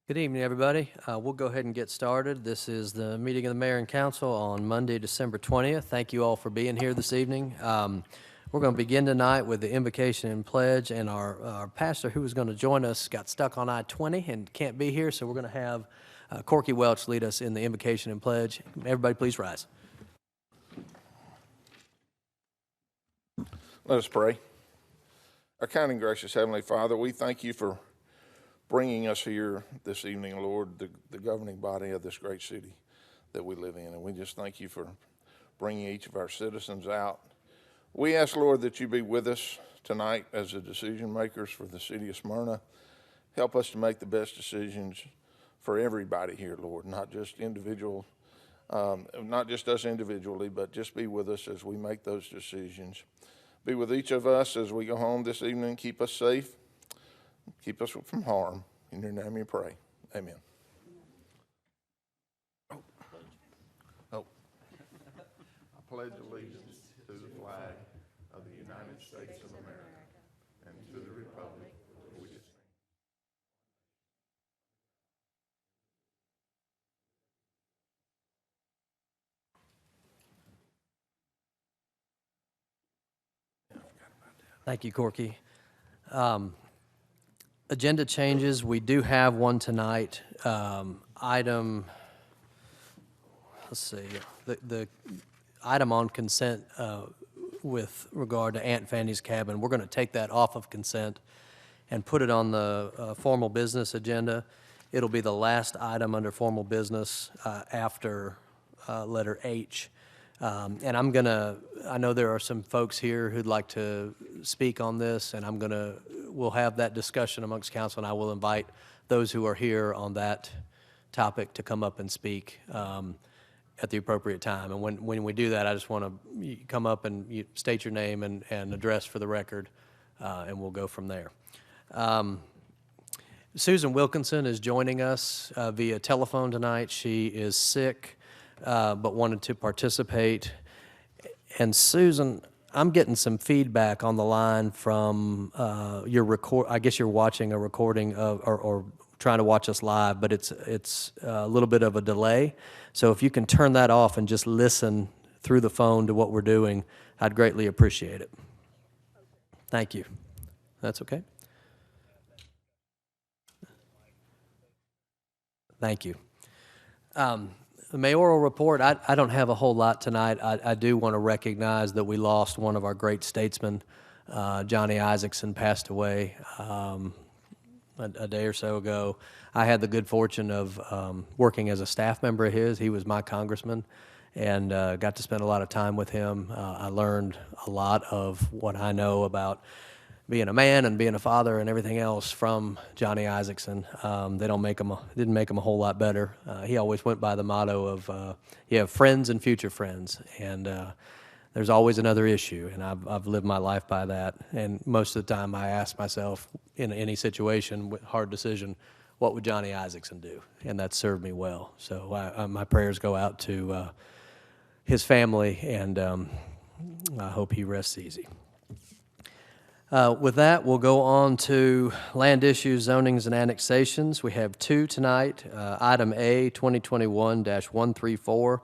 Good evening, everybody. We'll go ahead and get started. This is the meeting of the mayor and council on Monday, December 20th. Thank you all for being here this evening. We're going to begin tonight with the invocation and pledge, and our pastor who was going to join us got stuck on I-20 and can't be here, so we're going to have Corky Welch lead us in the invocation and pledge. Everybody please rise. Let us pray. Our kind and gracious Heavenly Father, we thank you for bringing us here this evening, Lord, the governing body of this great city that we live in. And we just thank you for bringing each of our citizens out. We ask, Lord, that you be with us tonight as the decision makers for the city of Smyrna. Help us to make the best decisions for everybody here, Lord, not just us individually, but just be with us as we make those decisions. Be with each of us as we go home this evening. Keep us safe. Keep us from harm. In your name we pray. Amen. I pledge allegiance to the flag of the United States of America and to the republic for which it stands. Thank you, Corky. Agenda changes. We do have one tonight. Item, let's see, the item on consent with regard to Aunt Fanny's Cabin, we're going to take that off of consent and put it on the formal business agenda. It'll be the last item under formal business after letter H. And I know there are some folks here who'd like to speak on this, and we'll have that discussion amongst council, and I will invite those who are here on that topic to come up and speak at the appropriate time. And when we do that, I just want to come up and you state your name and address for the record, and we'll go from there. Susan Wilkinson is joining us via telephone tonight. She is sick, but wanted to participate. And Susan, I'm getting some feedback on the line from your record. I guess you're watching a recording of, or trying to watch us live, but it's a little bit of a delay. So if you can turn that off and just listen through the phone to what we're doing, I'd greatly appreciate it. Thank you. That's okay? Thank you. The mayoral report, I don't have a whole lot tonight. I do want to recognize that we lost one of our great statesmen. Johnny Isakson passed away a day or so ago. I had the good fortune of working as a staff member of his. He was my congressman, and got to spend a lot of time with him. I learned a lot of what I know about being a man and being a father and everything else from Johnny Isakson. Didn't make him a whole lot better. He always went by the motto of you have friends and future friends, and there's always another issue, and I've lived my life by that. And most of the time I ask myself in any situation with hard decision, what would Johnny Isakson do? And that served me well. So my prayers go out to his family, and I hope he rests easy. With that, we'll go on to land issues, zonings, and annexations. We have two tonight. Item A, 2021-134,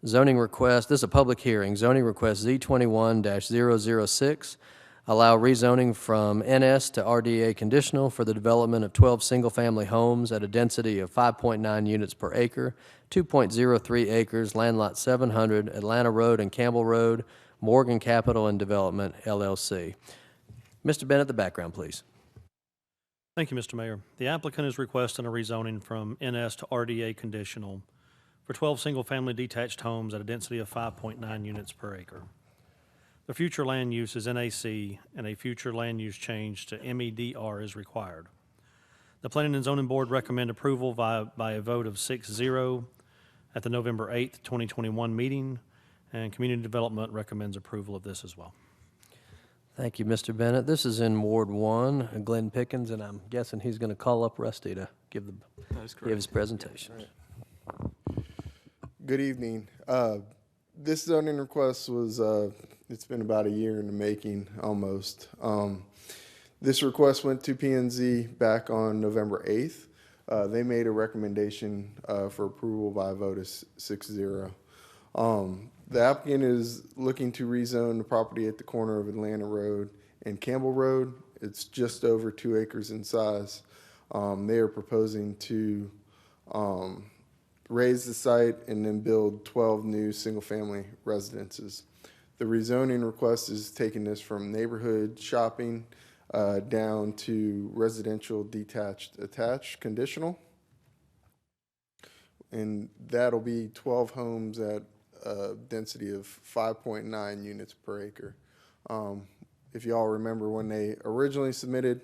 zoning request. This is a public hearing. Zoning request Z21-006. Allow rezoning from NS to RDA conditional for the development of 12 single-family homes at a density of 5.9 units per acre, 2.03 acres, land lot 700, Atlanta Road and Campbell Road, Morgan Capital and Development, LLC. Mr. Bennett, the background, please. Thank you, Mr. Mayor. The applicant is requesting a rezoning from NS to RDA conditional for 12 single-family detached homes at a density of 5.9 units per acre. The future land use is NAC, and a future land use change to MEDR is required. The Planning and Zoning Board recommend approval by a vote of 6-0 at the November 8th, 2021 meeting, and Community Development recommends approval of this as well. Thank you, Mr. Bennett. This is in Ward 1, Glenn Pickens, and I'm guessing he's going to call up Rusty to give his presentation. Good evening. This zoning request was, it's been about a year in the making, almost. This request went to P&Z back on November 8th. They made a recommendation for approval by a vote of 6-0. The applicant is looking to rezone the property at the corner of Atlanta Road and Campbell Road. It's just over 2 acres in size. They are proposing to raise the site and then build 12 new single-family residences. The rezoning request is taking this from neighborhood shopping down to residential detached attached conditional. And that'll be 12 homes at a density of 5.9 units per acre. If you all remember when they originally submitted,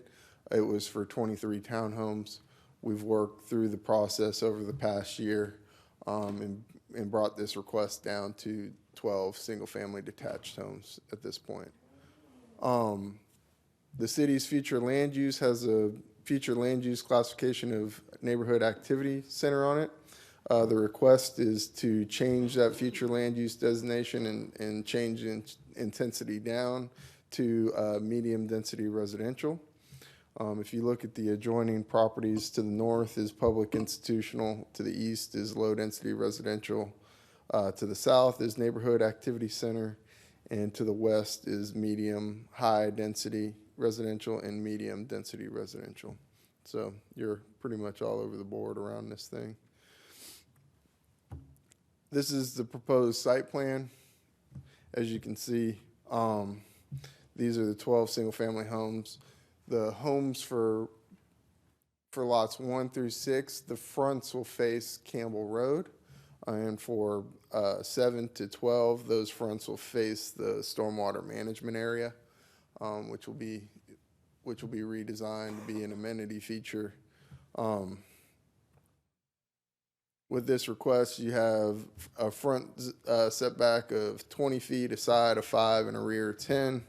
it was for 23 townhomes. We've worked through the process over the past year and brought this request down to 12 single-family detached homes at this point. The city's future land use has a future land use classification of neighborhood activity center on it. The request is to change that future land use designation and change intensity down to medium density residential. If you look at the adjoining properties, to the north is public institutional, to the east is low density residential, to the south is neighborhood activity center, and to the west is medium high density residential and medium density residential. So you're pretty much all over the board around this thing. This is the proposed site plan. As you can see, these are the 12 single-family homes. The homes for lots 1 through 6, the fronts will face Campbell Road, and for 7 to 12, those fronts will face the stormwater management area, which will be redesigned to be an amenity feature. With this request, you have a front setback of 20 feet, a side of 5, and a rear of 10.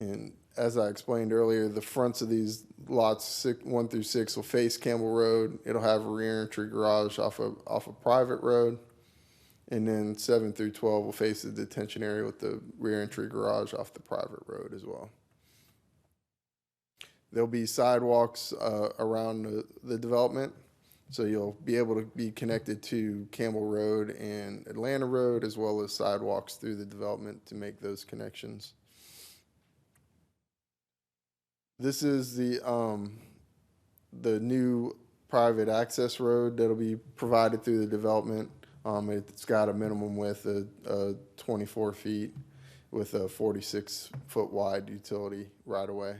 And as I explained earlier, the fronts of these lots 1 through 6 will face Campbell Road. It'll have a rear entry garage off a private road. And then 7 through 12 will face the detention area with the rear entry garage off the private road as well. There'll be sidewalks around the development, so you'll be able to be connected to Campbell Road and Atlanta Road, as well as sidewalks through the development to make those connections. This is the new private access road that'll be provided through the development. It's got a minimum width of 24 feet with a 46-foot wide utility right-of-way.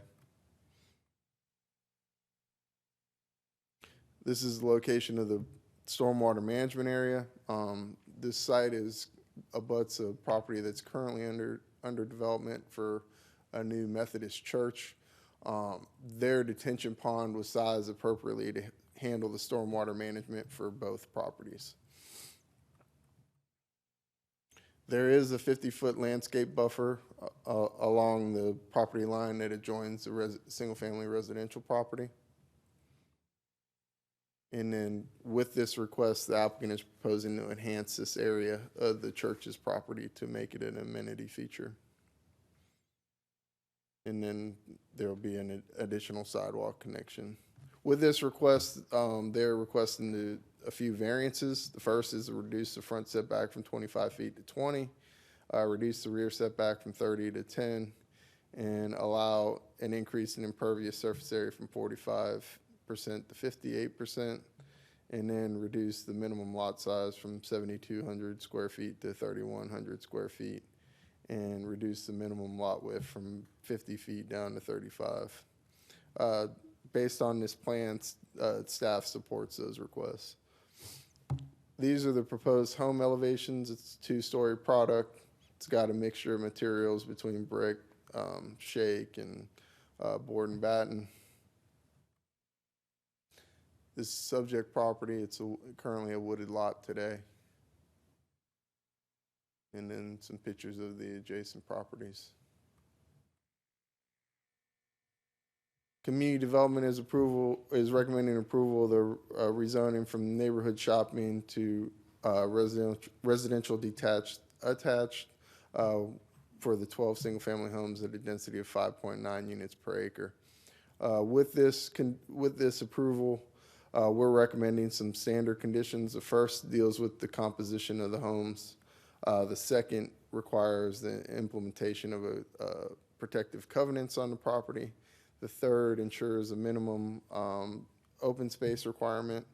This is the location of the stormwater management area. This site abuts a property that's currently under development for a new Methodist church. Their detention pond was sized appropriately to handle the stormwater management for both properties. There is a 50-foot landscape buffer along the property line that adjoins the single-family residential property. And then with this request, the applicant is proposing to enhance this area of the church's property to make it an amenity feature. And then there'll be an additional sidewalk connection. With this request, they're requesting a few variances. The first is to reduce the front setback from 25 feet to 20, reduce the rear setback from 30 to 10, and allow an increase in impervious surface area from 45% to 58%, and then reduce the minimum lot size from 7,200 square feet to 3,100 square feet, and reduce the minimum lot width from 50 feet down to 35. Based on this plan, staff supports those requests. These are the proposed home elevations. It's a 2-story product. It's got a mixture of materials between brick, shake, and board and batten. This subject property, it's currently a wooded lot today. And then some pictures of the adjacent properties. Community Development is recommending approval of the rezoning from neighborhood shopping to residential detached attached for the 12 single-family homes at a density of 5.9 units per acre. With this approval, we're recommending some standard conditions. The first deals with the composition of the homes. The second requires the implementation of a protective covenants on the property. The third ensures a minimum open space requirement.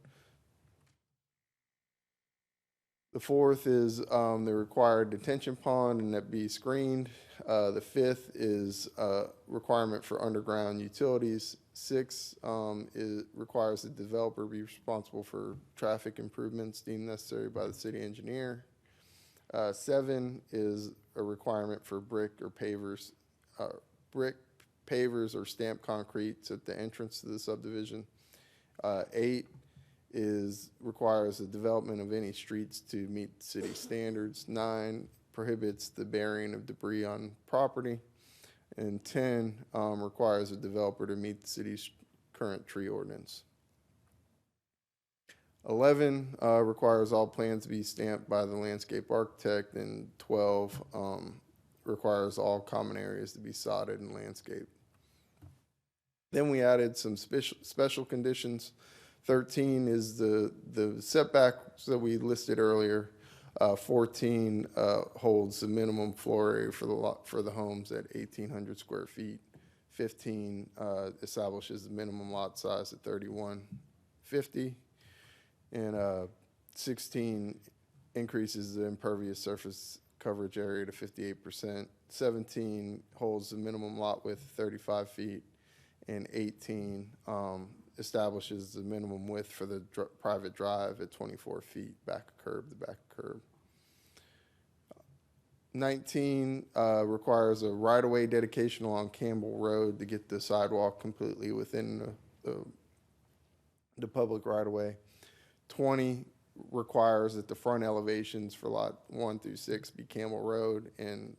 The fourth is the required detention pond and that be screened. The fifth is a requirement for underground utilities. Six requires the developer be responsible for traffic improvements deemed necessary by the city engineer. 7 is a requirement for brick pavers or stamped concrete at the entrance to the subdivision. 8 requires the development of any streets to meet city standards. 9 prohibits the burying of debris on property. And 10 requires a developer to meet the city's current tree ordinance. 11 requires all plans to be stamped by the landscape architect, and 12 requires all common areas to be sodded and landscaped. Then we added some special conditions. 13 is the setbacks that we listed earlier. 14 holds the minimum floor area for the homes at 1,800 square feet. 15 establishes the minimum lot size at 3,150. And 16 increases the impervious surface coverage area to 58%. 17 holds the minimum lot width 35 feet. And 18 establishes the minimum width for the private drive at 24 feet, back curb to back curb. 19 requires a right-of-way dedication along Campbell Road to get the sidewalk completely within the public right-of-way. 20 requires that the front elevations for lot 1 through 6 be Campbell Road, and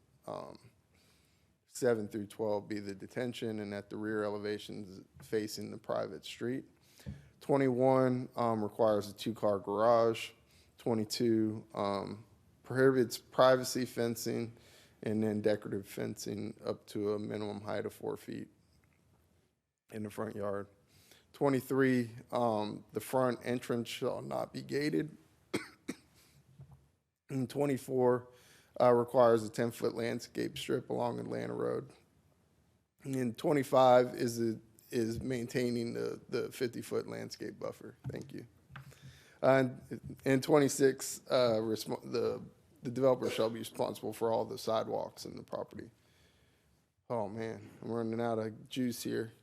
7 through 12 be the detention, and at the rear elevations facing the private street. 21 requires a 2-car garage. 22 prohibits privacy fencing, and then decorative fencing up to a minimum height of 4 feet in the front yard. 23, the front entrance shall not be gated. And 24 requires a 10-foot landscape strip along Atlanta Road. And 25 is maintaining the 50-foot landscape buffer. Thank you. And 26, the developer shall be responsible for all the sidewalks in the property. Oh man, I'm running out of juice here.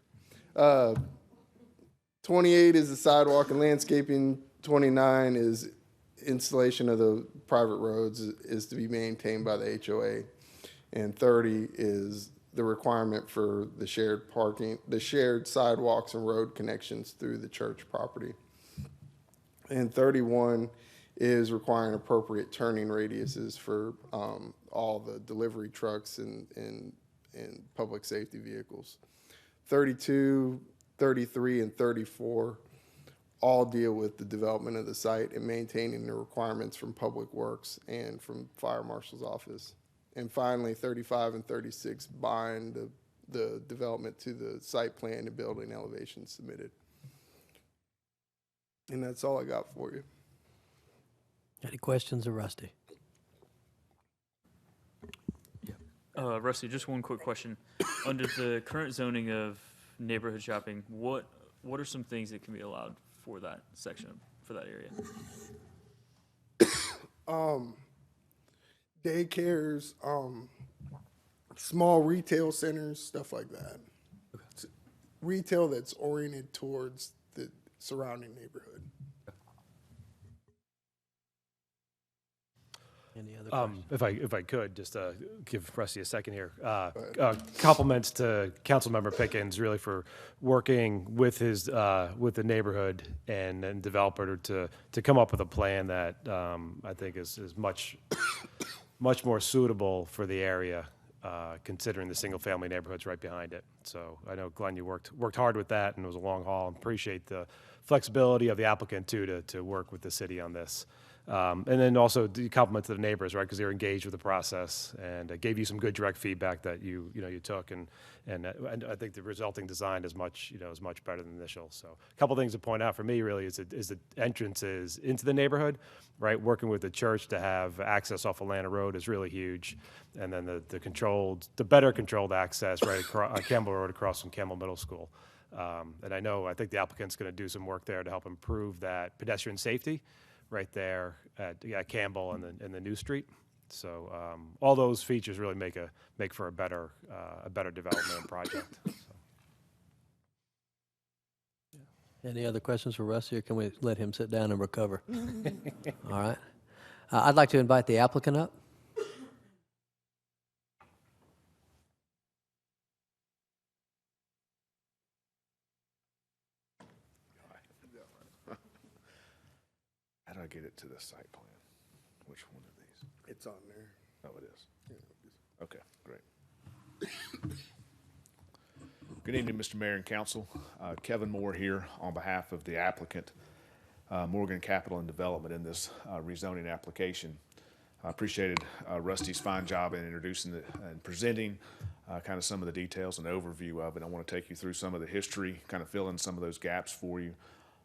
28 is the sidewalk and landscaping. 29 is installation of the private roads is to be maintained by the HOA. And 30 is the requirement for the shared parking, the shared sidewalks and road connections through the church property. And 31 is requiring appropriate turning radiuses for all the delivery trucks and public safety vehicles. 32, 33, and 34 all deal with the development of the site and maintaining the requirements from Public Works and from Fire Marshal's office. And finally, 35 and 36 bind the development to the site plan and building elevation submitted. And that's all I got for you. Any questions of Rusty? Rusty, just one quick question. Under the current zoning of neighborhood shopping, what are some things that can be allowed for that section, for that area? Daycares, small retail centers, stuff like that. Okay. Retail that's oriented towards the surrounding neighborhood. Any other questions? If I could, just give Rusty a second here. Compliments to Councilmember Pickens really for working with with the neighborhood and developer to come up with a plan that I think is much more suitable for the area, considering the single family neighborhoods right behind it. So I know, Glenn, you worked hard with that, and it was a long haul. Appreciate the flexibility of the applicant too to work with the city on this. And then also the compliment to the neighbors, right? Because they were engaged with the process and gave you some good direct feedback that you took, and I think the resulting design is much better than the initial. So a couple things to point out for me really is the entrances into the neighborhood, right? Working with the church to have access off Atlanta Road is really huge, and then the better controlled access right across Campbell Road across from Campbell Middle School. And I think the applicant's going to do some work there to help improve that pedestrian safety right there at Campbell and the New Street. So all those features really make for a better development and project. So. Any other questions for Rusty, or can we let him sit down and recover? All right. I'd like to invite the applicant up. How do I get it to the site plan? Which one of these? It's on there. Oh, it is. Okay, great. Good evening, Mr. Mayor and Council. Kevin Moore here on behalf of the applicant, Morgan Capital and Development, in this rezoning application. I appreciated Rusty's fine job in introducing and presenting kind of some of the details and overview of it. I want to take you through some of the history, kind of fill in some of those gaps for you,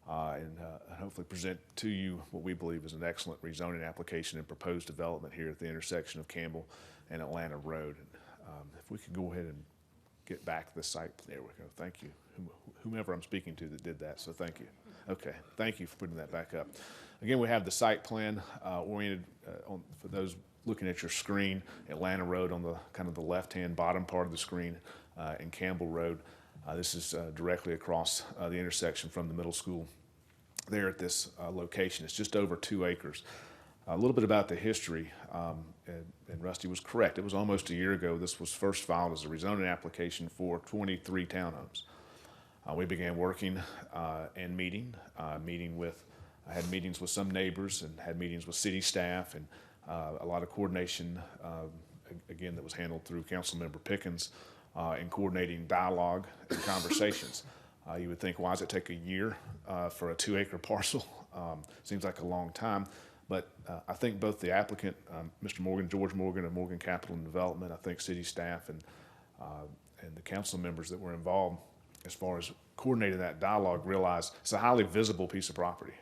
and hopefully present to you what we believe is an excellent rezoning application and proposed development here at the intersection of Campbell and Atlanta Road. If we could go ahead and get back the site. There we go. Thank you. Whomever I'm speaking to that did that, so thank you. Okay, thank you for putting that back up. Again, we have the site plan oriented for those looking at your screen, Atlanta Road on the kind of the left-hand bottom part of the screen, and Campbell Road. This is directly across the intersection from the middle school there at this location. It's just over 2 acres. A little bit about the history, and Rusty was correct. It was almost a year ago. This was first filed as a rezoning application for 23 townhomes. We began working and meeting with, I had meetings with some neighbors and had meetings with city staff, and a lot of coordination, again, that was handled through Councilmember Pickens in coordinating dialogue and conversations. You would think, why does it take a year for a 2-acre parcel? Seems like a long time. But I think both the applicant, Mr. Morgan, George Morgan of Morgan Capital and Development, I think city staff and the council members that were involved as far as coordinating that dialogue realized it's a highly visible piece of property.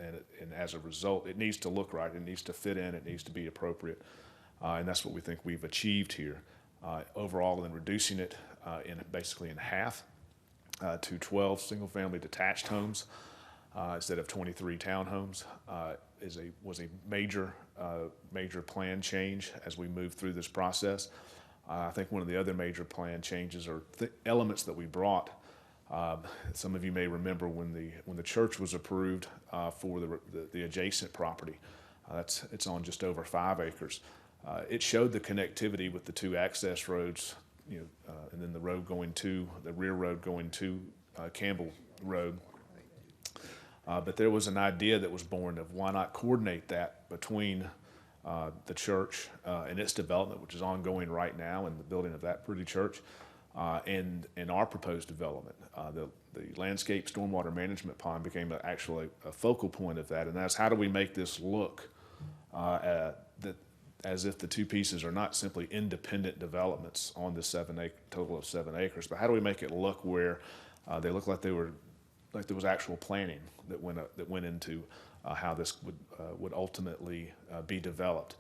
And as a result, it needs to look right. It needs to fit in. It needs to be appropriate. And that's what we think we've achieved here. Overall, in reducing it basically in half to 12 single-family detached homes instead of 23 townhomes. Was a major plan change as we move through this process. I think one of the other major plan changes or elements that we brought. Some of you may remember when the church was approved for the adjacent property. It's on just over 5 acres. It showed the connectivity with the 2 access roads, and then the rear road going to Campbell Road. But there was an idea that was born of why not coordinate that between the church and its development, which is ongoing right now in the building of that pretty church, and our proposed development. The landscape stormwater management pond became actually a focal point of that, and that's how do we make this look as if the 2 pieces are not simply independent developments on this total of 7 acres, but how do we make it look where they look like there was actual planning that went into how this would ultimately be developed.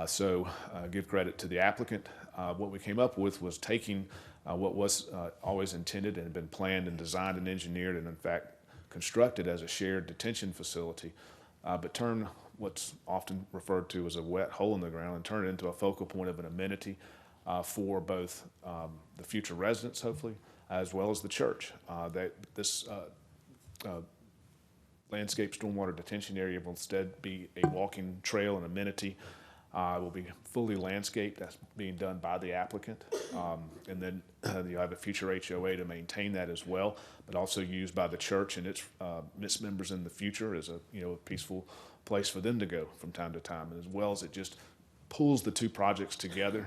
So give credit to the applicant. What we came up with was taking what was always intended and had been planned and designed and engineered and in fact constructed as a shared detention facility, but turn what's often referred to as a wet hole in the ground and turn it into a focal point of an amenity for both the future residents, hopefully, as well as the church. This landscape stormwater detention area will instead be a walking trail and amenity. Will be fully landscaped. That's being done by the applicant. And then you have a future HOA to maintain that as well, but also used by the church and its members in the future as a peaceful place for them to go from time to time, as well as it just pulls the 2 projects together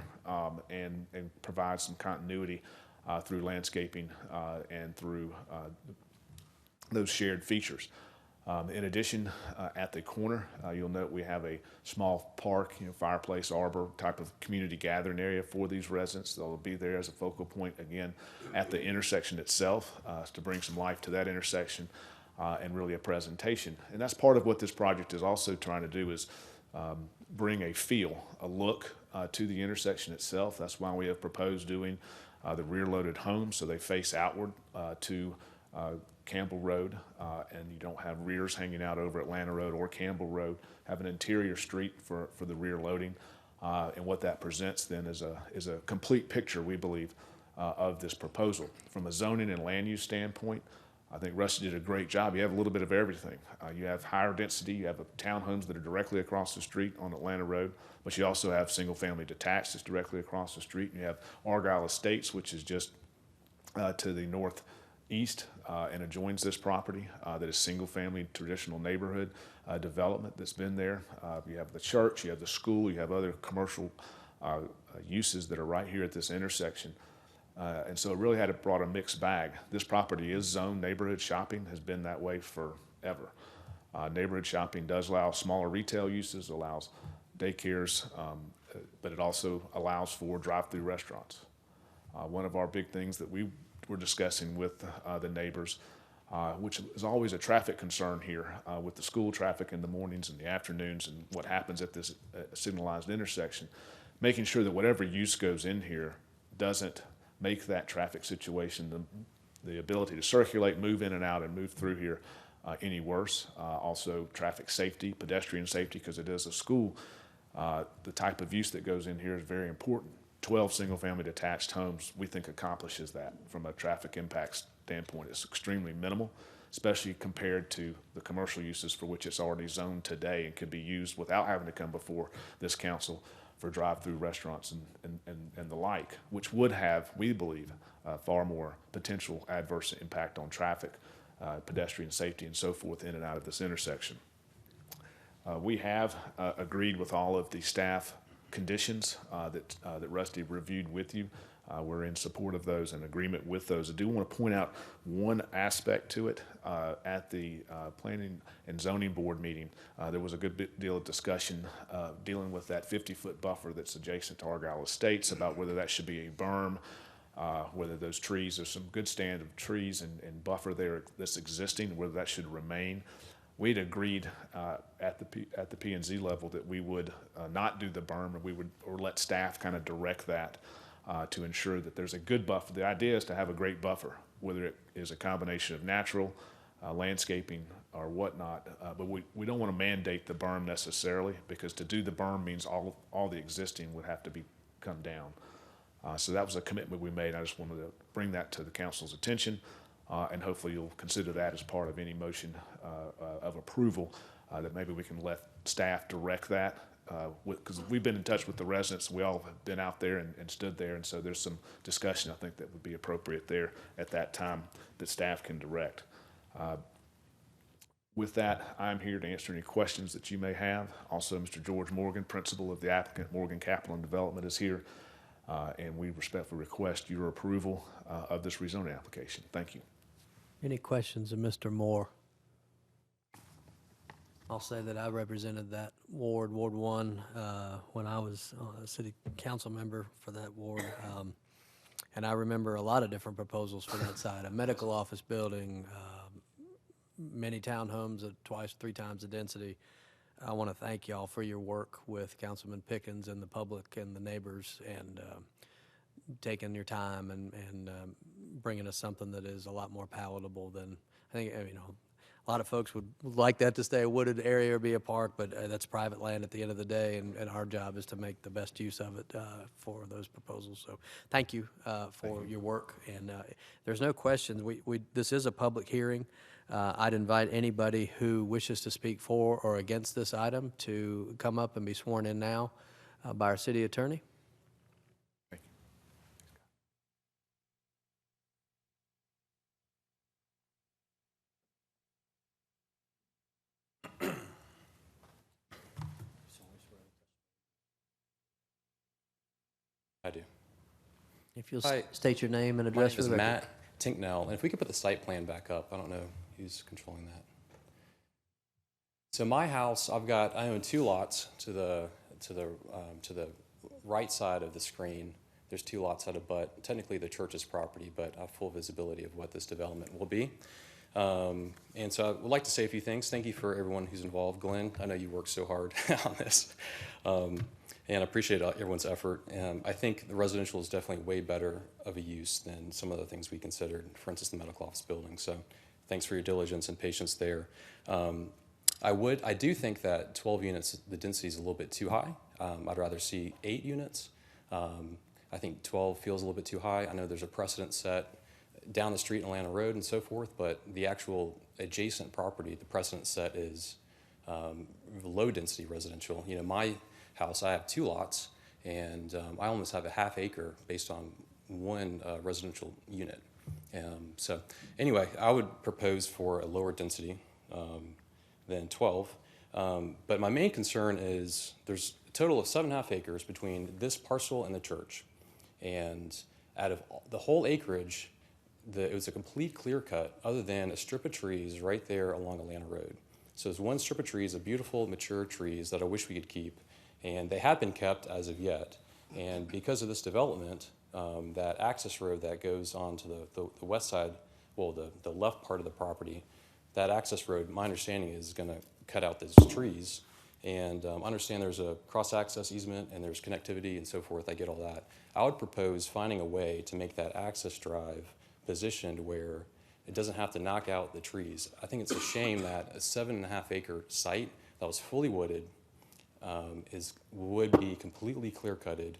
and provides some continuity through landscaping and through those shared features. In addition, at the corner, you'll note we have a small park, fireplace, arbor type of community gathering area for these residents. They'll be there as a focal point, again, at the intersection itself to bring some life to that intersection and really a presentation. And that's part of what this project is also trying to do is bring a feel, a look to the intersection itself. That's why we have proposed doing the rear-loaded homes so they face outward to Campbell Road, and you don't have rears hanging out over Atlanta Road or Campbell Road. Have an interior street for the rear loading, and what that presents then is a complete picture, we believe, of this proposal. From a zoning and land use standpoint, I think Rusty did a great job. You have a little bit of everything. You have higher density, you have townhomes that are directly across the street on Atlanta Road, but you also have single-family detached that's directly across the street, and you have Argyle Estates, which is just to the northeast and adjoins this property that is single-family traditional neighborhood development that's been there. You have the church, you have the school, you have other commercial uses that are right here at this intersection. And so it really brought a mixed bag. This property is zoned neighborhood shopping, has been that way forever. Neighborhood shopping does allow smaller retail uses, allows daycares, but it also allows for drive-through restaurants. One of our big things that we were discussing with the neighbors, which is always a traffic concern here with the school traffic in the mornings and the afternoons and what happens at this signalized intersection, making sure that whatever use goes in here doesn't make that traffic situation, the ability to circulate, move in and out, and move through here any worse. Also, traffic safety, pedestrian safety, because it is a school. The type of use that goes in here is very important. 12 single-family detached homes, we think, accomplishes that from a traffic impact standpoint. It's extremely minimal, especially compared to the commercial uses for which it's already zoned today and could be used without having to come before this council for drive-through restaurants and the like, which would have, we believe, far more potential adverse impact on traffic, pedestrian safety, and so forth in and out of this intersection. We have agreed with all of the staff conditions that Rusty reviewed with you. We're in support of those and agreement with those. I do want to point out one aspect to it. At the Planning and Zoning Board meeting, there was a good deal of discussion dealing with that 50-foot buffer that's adjacent to Argyle Estates about whether that should be a berm, whether those trees, there's some good stand of trees and buffer there that's existing, whether that should remain. We'd agreed at the P&Z level that we would not do the berm, or let staff kind of direct that to ensure that there's a good buffer. The idea is to have a great buffer, whether it is a combination of natural, landscaping, or whatnot. But we don't want to mandate the berm necessarily, because to do the berm means all the existing would have to come down. So that was a commitment we made. I just wanted to bring that to the council's attention. And hopefully you'll consider that as part of any motion of approval, that maybe we can let staff direct that, because we've been in touch with the residents. We all have been out there and stood there, and so there's some discussion I think that would be appropriate there at that time that staff can direct. With that, I'm here to answer any questions that you may have. Also, Mr. George Morgan, principal of the applicant, Morgan Capital and Development, is here, and we respectfully request your approval of this rezoning application. Thank you. Any questions of Mr. Moore? I'll say that I represented that ward, Ward 1, when I was a city council member for that ward. And I remember a lot of different proposals for that side, a medical office building, many townhomes at 2x, 3 times the density. I want to thank y'all for your work with Councilman Pickens and the public and the neighbors, and taking your time and bringing us something that is a lot more palatable than, I think, a lot of folks would like that to stay a wooded area or be a park, but that's private land at the end of the day, and our job is to make the best use of it for those proposals. So thank you for your work, and there's no questions. This is a public hearing. I'd invite anybody who wishes to speak for or against this item to come up and be sworn in now by our city attorney. I do. If you'll Hi. state your name and My address name for is the record. Matt Tinknell, and if we could put the site plan back up, I don't know who's controlling that. So my house, I own two lots to the right side of the screen. There's two lots that abut technically the church's property, but I have full visibility of what this development will be. And so I would like to say a few things. Thank you for everyone who's involved. Glenn, I know you worked so hard on this. And I appreciate everyone's effort. I think the residential is definitely way better of a use than some of the things we considered, for instance, the medical office building. So thanks for your diligence and patience there. I do think that 12 units, the density is a little bit too high. I'd rather see 8 units. I think 12 feels a little bit too high. I know there's a precedent set down the street in Atlanta Road and so forth, but the actual adjacent property, the precedent set is low density residential. You know, my house, I have 2 lots, and I almost have a half acre based on one residential unit. So anyway, I would propose for a lower density than 12. But my main concern is there's a total of 7.5 acres between this parcel and the church. And out of the whole acreage, it was a complete clear cut other than a strip of trees right there along Atlanta Road. So there's one strip of trees, a beautiful mature trees that I wish we could keep. And they have been kept as of yet. And because of this development, that access road that goes on to the west side, well, the left part of the property, that access road, my understanding is going to cut out those trees. And I understand there's a cross-access easement and there's connectivity and so forth. I get all that. I would propose finding a way to make that access drive positioned where it doesn't have to knock out the trees. I think it's a shame that a 7.5 acre site that was fully wooded would be completely clear-cutted,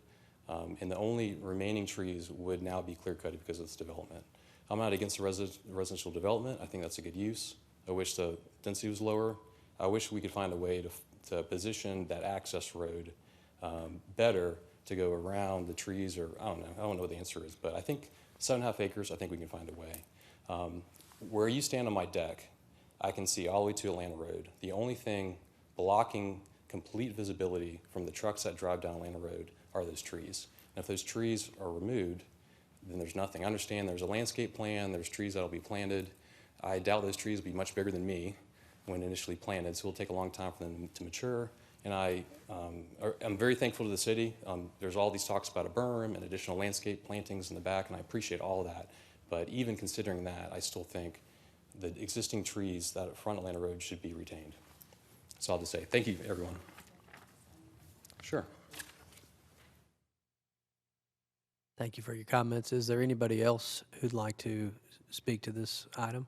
and the only remaining trees would now be clear-cutted because of this development. I'm not against the residential development. I think that's a good use. I wish the density was lower. I wish we could find a way to position that access road better to go around the trees, or I don't know what the answer is, but I think 7.5 acres, I think we can find a way. Where you stand on my deck, I can see all the way to Atlanta Road. The only thing blocking complete visibility from the trucks that drive down Atlanta Road are those trees. And if those trees are removed, then there's nothing. I understand there's a landscape plan, there's trees that'll be planted. I doubt those trees will be much bigger than me when initially planted, so it'll take a long time for them to mature. And I'm very thankful to the city. There's all these talks about a berm and additional landscape plantings in the back, and I appreciate all of that. But even considering that, I still think the existing trees that front Atlanta Road should be retained. That's all to say. Thank you, everyone. Sure. Thank you for your comments. Is there anybody else who'd like to speak to this item?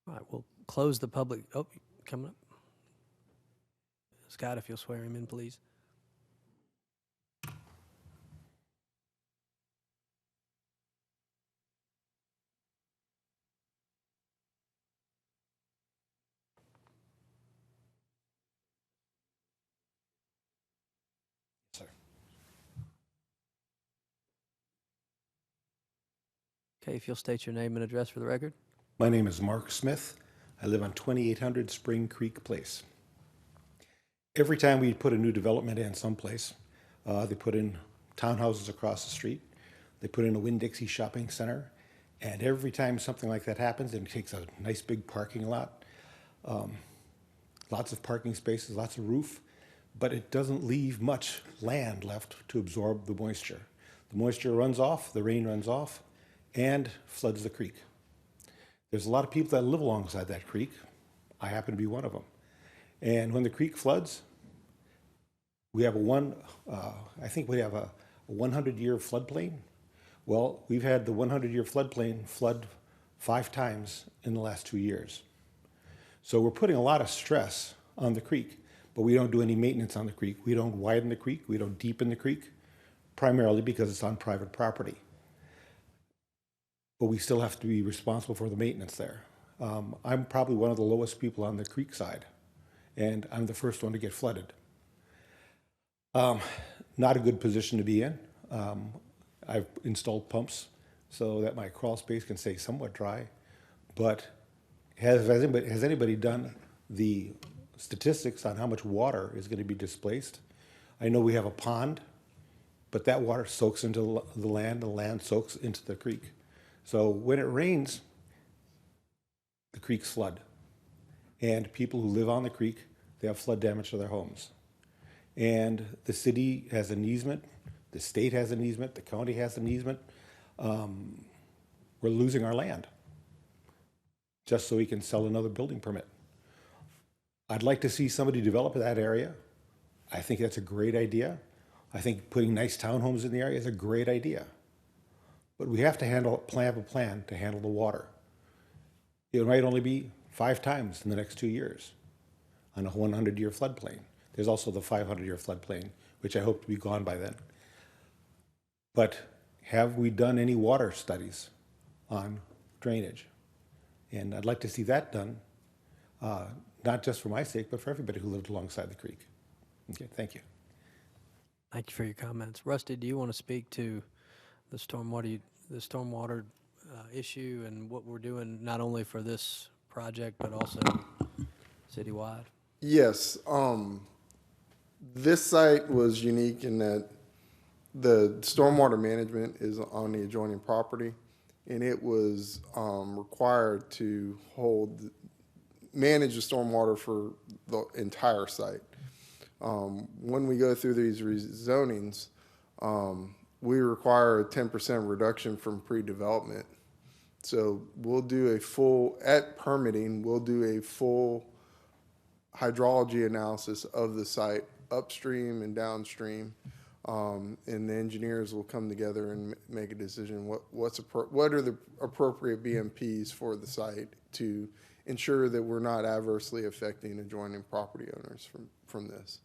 All right, we'll close the public. Oh, coming up. Scott, if you'll swear him in, please. Okay, if you'll state your name and address for the record. My name is Mark Smith. I live on 2800 Spring Creek Place. Every time we put a new development in someplace, they put in townhouses across the street, they put in a Winn-Dixie shopping center, and every time something like that happens, it takes a nice big parking lot, lots of parking spaces, lots of roof, but it doesn't leave much land left to absorb the moisture. The moisture runs off, the rain runs off, and floods the creek. There's a lot of people that live alongside that creek. I happen to be one of them. And when the creek floods, we have I think we have a 100-year floodplain. Well, we've had the 100-year floodplain flood 5 times in the last 2 years. So we're putting a lot of stress on the creek, but we don't do any maintenance on the creek. We don't widen the creek, we don't deepen the creek, primarily because it's on private property. But we still have to be responsible for the maintenance there. I'm probably one of the lowest people on the creek side, and I'm the first one to get flooded. Not a good position to be in. I've installed pumps so that my crawl space can stay somewhat dry, but has anybody done the statistics on how much water is going to be displaced? I know we have a pond, but that water soaks into the land soaks into the creek. So when it rains, the creeks flood. And people who live on the creek, they have flood damage to their homes. And the city has an easement, the state has an easement, the county has an easement. We're losing our land just so we can sell another building permit. I'd like to see somebody develop that area. I think that's a great idea. I think putting nice townhomes in the area is a great idea. But we have to have a plan to handle the water. It might only be 5 times in the next 2 years on a 100-year floodplain. There's also the 500-year floodplain, which I hope to be gone by then. But have we done any water studies on drainage? And I'd like to see that done, not just for my sake, but for everybody who lived alongside the creek. Okay, thank you. Thank you for your comments. Rusty, do you want to speak to the stormwater issue and what we're doing not only for this project but also citywide? Yes, this site was unique in that the stormwater management is on the adjoining property, and it was required to manage the stormwater for the entire site. When we go through these rezonings, we require a 10% reduction from pre-development. So we'll do at permitting, we'll do a full hydrology analysis of the site upstream and downstream. And the engineers will come together and make a decision what are the appropriate BMPs for the site to ensure that we're not adversely affecting adjoining property owners from this.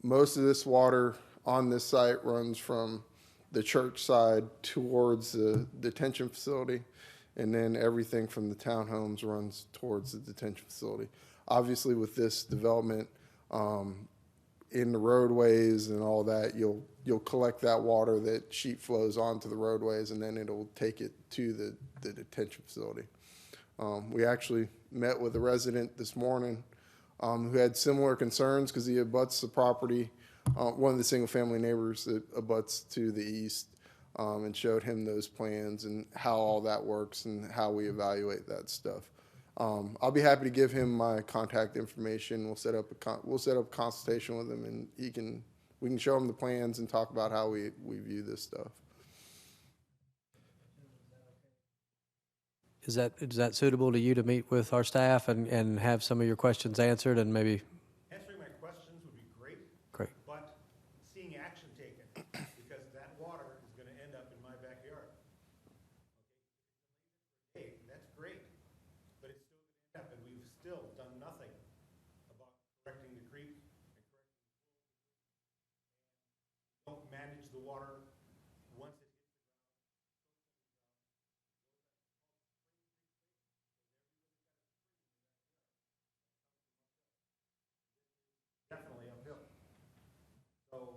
Most of this water on this site runs from the church side towards the detention facility, and then everything from the townhomes runs towards the detention facility. Obviously, with this development, in the roadways and all that, you'll collect that water that sheet flows onto the roadways, and then it'll take it to the detention facility. We actually met with a resident this morning who had similar concerns because he abuts the property, one of the single-family neighbors that abuts to the east, and showed him those plans and how all that works and how we evaluate that stuff. I'll be happy to give him my contact information. We'll set up a consultation with him, and we can show him the plans and talk about how we view this stuff. Is that suitable to you to meet with our staff and have some of your questions answered and maybe? Answering my questions would be great. Great. But seeing action taken, because that water is going to end up in my backyard. Okay, that's great, but it's still going to end up, and we've still done nothing about correcting the creek and don't manage the water once it hits the ground. Definitely uphill. So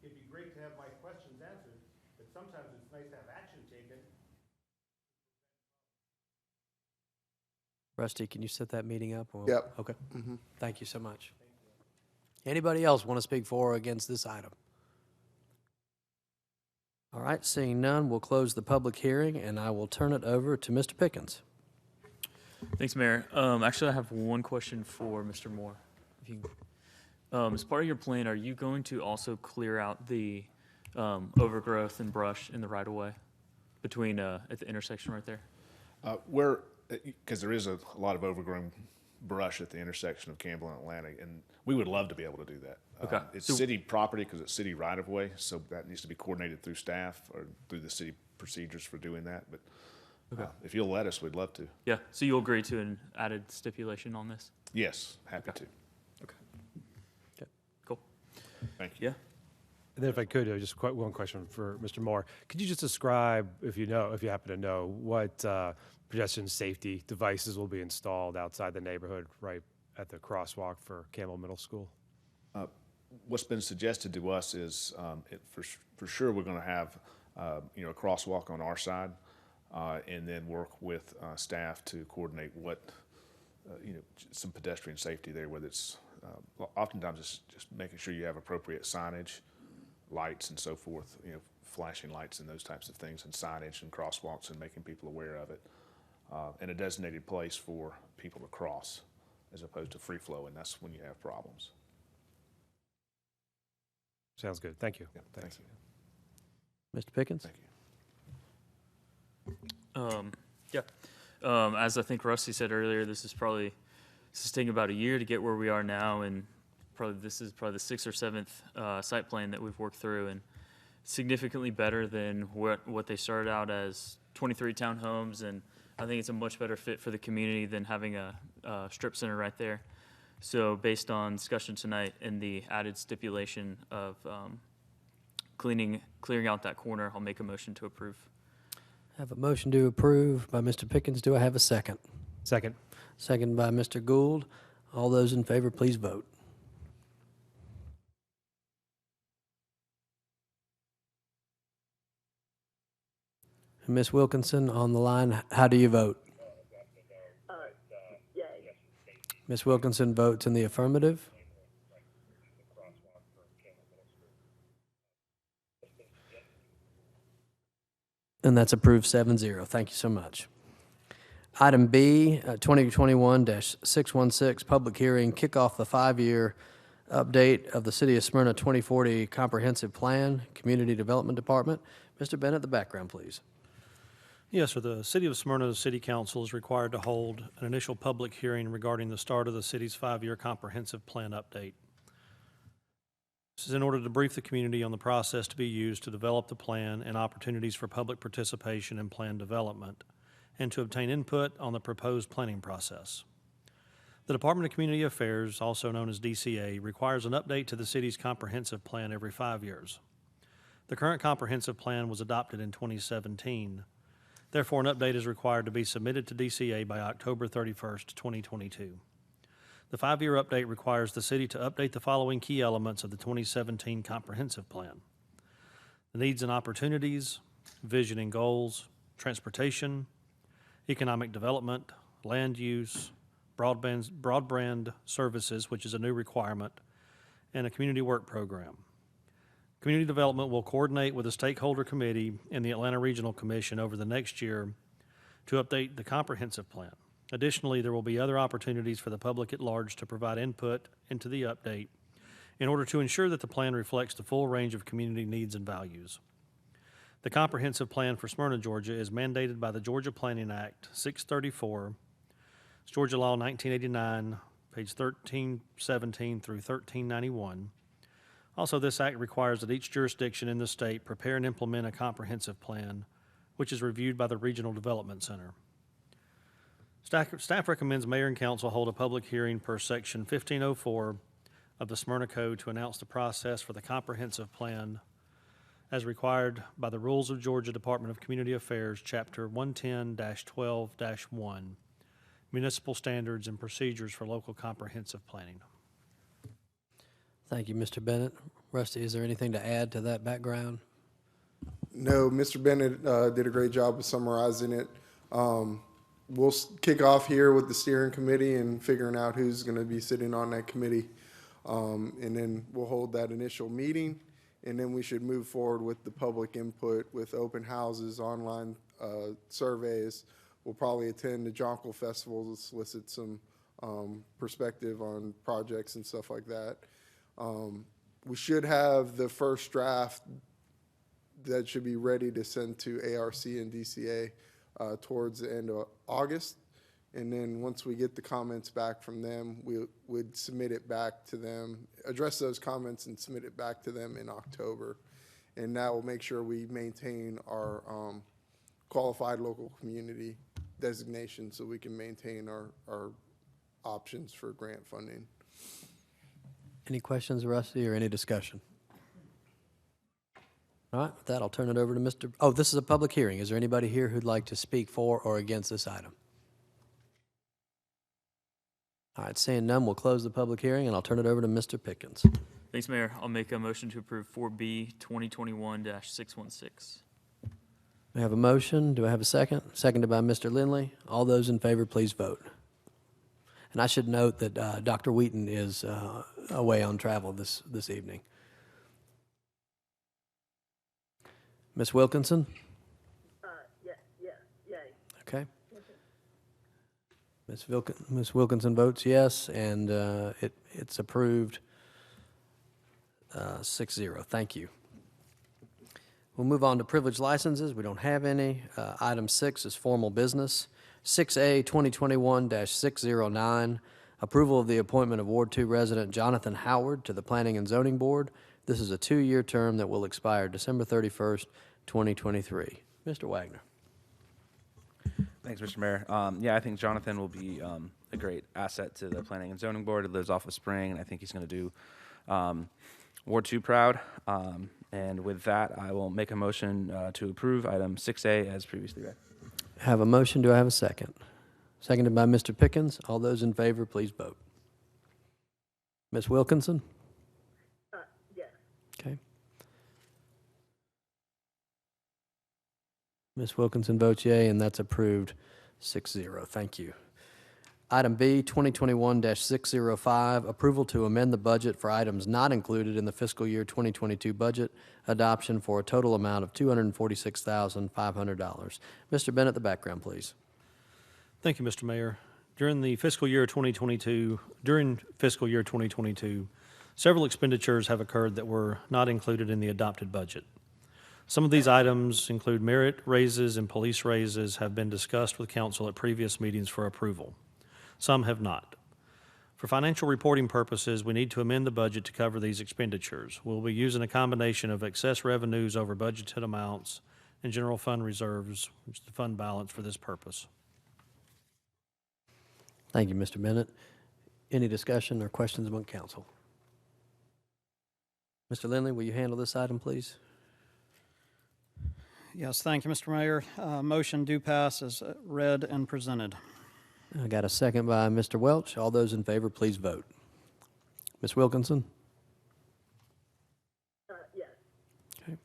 it'd be great to have my questions answered, but sometimes it's nice to have action taken. Rusty, can you set that meeting up? Yep. Okay. Thank you so much. Anybody else want to speak for or against this item? All right, seeing none, we'll close the public hearing, and I will turn it over to Mr. Pickens. Thanks, Mayor. Actually, I have one question for Mr. Moore. If you, as part of your plan, are you going to also clear out the overgrowth and brush in the right-of-way between at the intersection right there? Because there is a lot of overgrown brush at the intersection of Campbell and Atlantic, and we would love to be able to do that. Okay. It's So- city property because it's city right-of-way, so that needs to be coordinated through staff or through the city procedures for doing that. But if you'll let us, we'd love to. Yeah, so you'll agree to an added stipulation on this? Yes, happy to. Okay. Okay, cool. Thank you. Yeah. And then if I could, just one question for Mr. Moore. Could you just describe, if you happen to know, what pedestrian safety devices will be installed outside the neighborhood right at the crosswalk for Campbell Middle School? What's been suggested to us is for sure we're going to have a crosswalk on our side, and then work with staff to coordinate what some pedestrian safety there. Whether it's oftentimes it's just making sure you have appropriate signage, lights, and so forth. Flashing lights and those types of things, and signage and crosswalks, and making people aware of it, and a designated place for people to cross. as opposed to free flow, and that's when you have problems. Sounds good. Thank you. Yeah, Thanks. thank you. Mr. Pickens? Thank you. As I think Rusty said earlier, this is taking about a year to get where we are now, and this is probably the sixth or seventh site plan that we've worked through, and significantly better than what they started out as 23 townhomes, and I think it's a much better fit for the community than having a strip center right there. So based on discussion tonight and the added stipulation of clearing out that corner, I'll make a motion to approve. I have a motion to approve by Mr. Pickens. Do I have a second? Second. Second by Mr. Gould. All those in favor, please vote. Ms. Wilkinson on the line, how do you vote? Yay. Ms. Wilkinson votes in the affirmative. And that's approved 7-0. Thank you so much. Item B, 2021-616, public hearing, kick off the 5-year update of the City of Smyrna 2040 Comprehensive Plan, Community Development Department. Mr. Bennett, the background, please. Yes, sir. The City of Smyrna City Council is required to hold an initial public hearing regarding the start of the city's 5-year comprehensive plan update. This is in order to brief the community on the process to be used to develop the plan and opportunities for public participation in plan development, and to obtain input on the proposed planning process. The Department of Community Affairs, also known as DCA, requires an update to the city's comprehensive plan every 5 years. The current comprehensive plan was adopted in 2017. Therefore, an update is required to be submitted to DCA by October 31st, 2022. The 5-year update requires the city to update the following key elements of the 2017 comprehensive plan: the needs and opportunities, vision and goals, transportation, economic development, land use, broadband services, which is a new requirement, and a community work program. Community development will coordinate with the stakeholder committee and the Atlanta Regional Commission over the next year to update the comprehensive plan. Additionally, there will be other opportunities for the public at large to provide input into the update in order to ensure that the plan reflects the full range of community needs and values. The comprehensive plan for Smyrna, Georgia is mandated by the Georgia Planning Act 634, Georgia Law 1989, page 1317 through 1391. Also, this act requires that each jurisdiction in the state prepare and implement a comprehensive plan, which is reviewed by the Regional Development Center. Staff recommends Mayor and Council hold a public hearing per Section 1504 of the Smyrna Code to announce the process for the comprehensive plan as required by the Rules of Georgia Department of Community Affairs, Chapter 110-12-1, Municipal Standards and Procedures for Local Comprehensive Planning. Thank you, Mr. Bennett. Rusty, is there anything to add to that background? No, Mr. Bennett did a great job of summarizing it. We'll kick off here with the steering committee and figuring out who's going to be sitting on that committee. And then we'll hold that initial meeting, and then we should move forward with the public input with open houses, online surveys. We'll probably attend the Jonquil Festival to solicit some perspective on projects and stuff like that. We should have the first draft that should be ready to send to ARC and DCA towards the end of August. And then once we get the comments back from them, we would submit it back to them, address those comments and submit it back to them in October. And that will make sure we maintain our qualified local community designation so we can maintain our options for grant funding. Any questions, Rusty, or any discussion? All right, with that, I'll turn it over to Mr. Oh, this is a public hearing. Is there anybody here who'd like to speak for or against this item? All right, seeing none, we'll close the public hearing, and I'll turn it over to Mr. Pickens. Thanks, Mayor. I'll make a motion to approve 4B 2021-616. We have a motion. Do I have a second? Seconded by Mr. Lindley. All those in favor, please vote. And I should note that Dr. Wheaton is away on travel this evening. Ms. Wilkinson? Yay. Okay. Ms. Wilkinson votes yes, and it's approved 6-0. Thank you. We'll move on to privilege licenses. We don't have any. Item 6 is formal business. 6A 2021-609, approval of the appointment of Ward 2 resident Jonathan Howard to the Planning and Zoning Board. This is a 2-year term that will expire December 31st, 2023. Mr. Wagner. Thanks, Mr. Mayor. Yeah, I think Jonathan will be a great asset to the Planning and Zoning Board. He lives off of Spring, and I think he's going to do Ward 2 proud. And with that, I will make a motion to approve item 6A as previously read. Have a motion. Do I have a second? Seconded by Mr. Pickens. All those in favor, please vote. Ms. Wilkinson? Yes. Okay. Ms. Wilkinson votes yea, and that's approved 6-0. Thank you. Item B, 2021-605, approval to amend the budget for items not included in the fiscal year 2022 budget adoption for a total amount of $246,500. Mr. Bennett, the background, please. Thank you, Mr. Mayor. During fiscal year 2022, several expenditures have occurred that were not included in the adopted budget. Some of these items include merit raises and police raises have been discussed with council at previous meetings for approval. Some have not. For financial reporting purposes, we need to amend the budget to cover these expenditures. We'll be using a combination of excess revenues over budgeted amounts and general fund reserves, which is the fund balance for this purpose. Thank you, Mr. Bennett. Any discussion or questions among council? Mr. Lindley, will you handle this item, please? Yes, thank you, Mr. Mayor. Motion do pass as read and presented. I got a second by Mr. Welch. All those in favor, please vote. Ms. Wilkinson? Yes. Okay.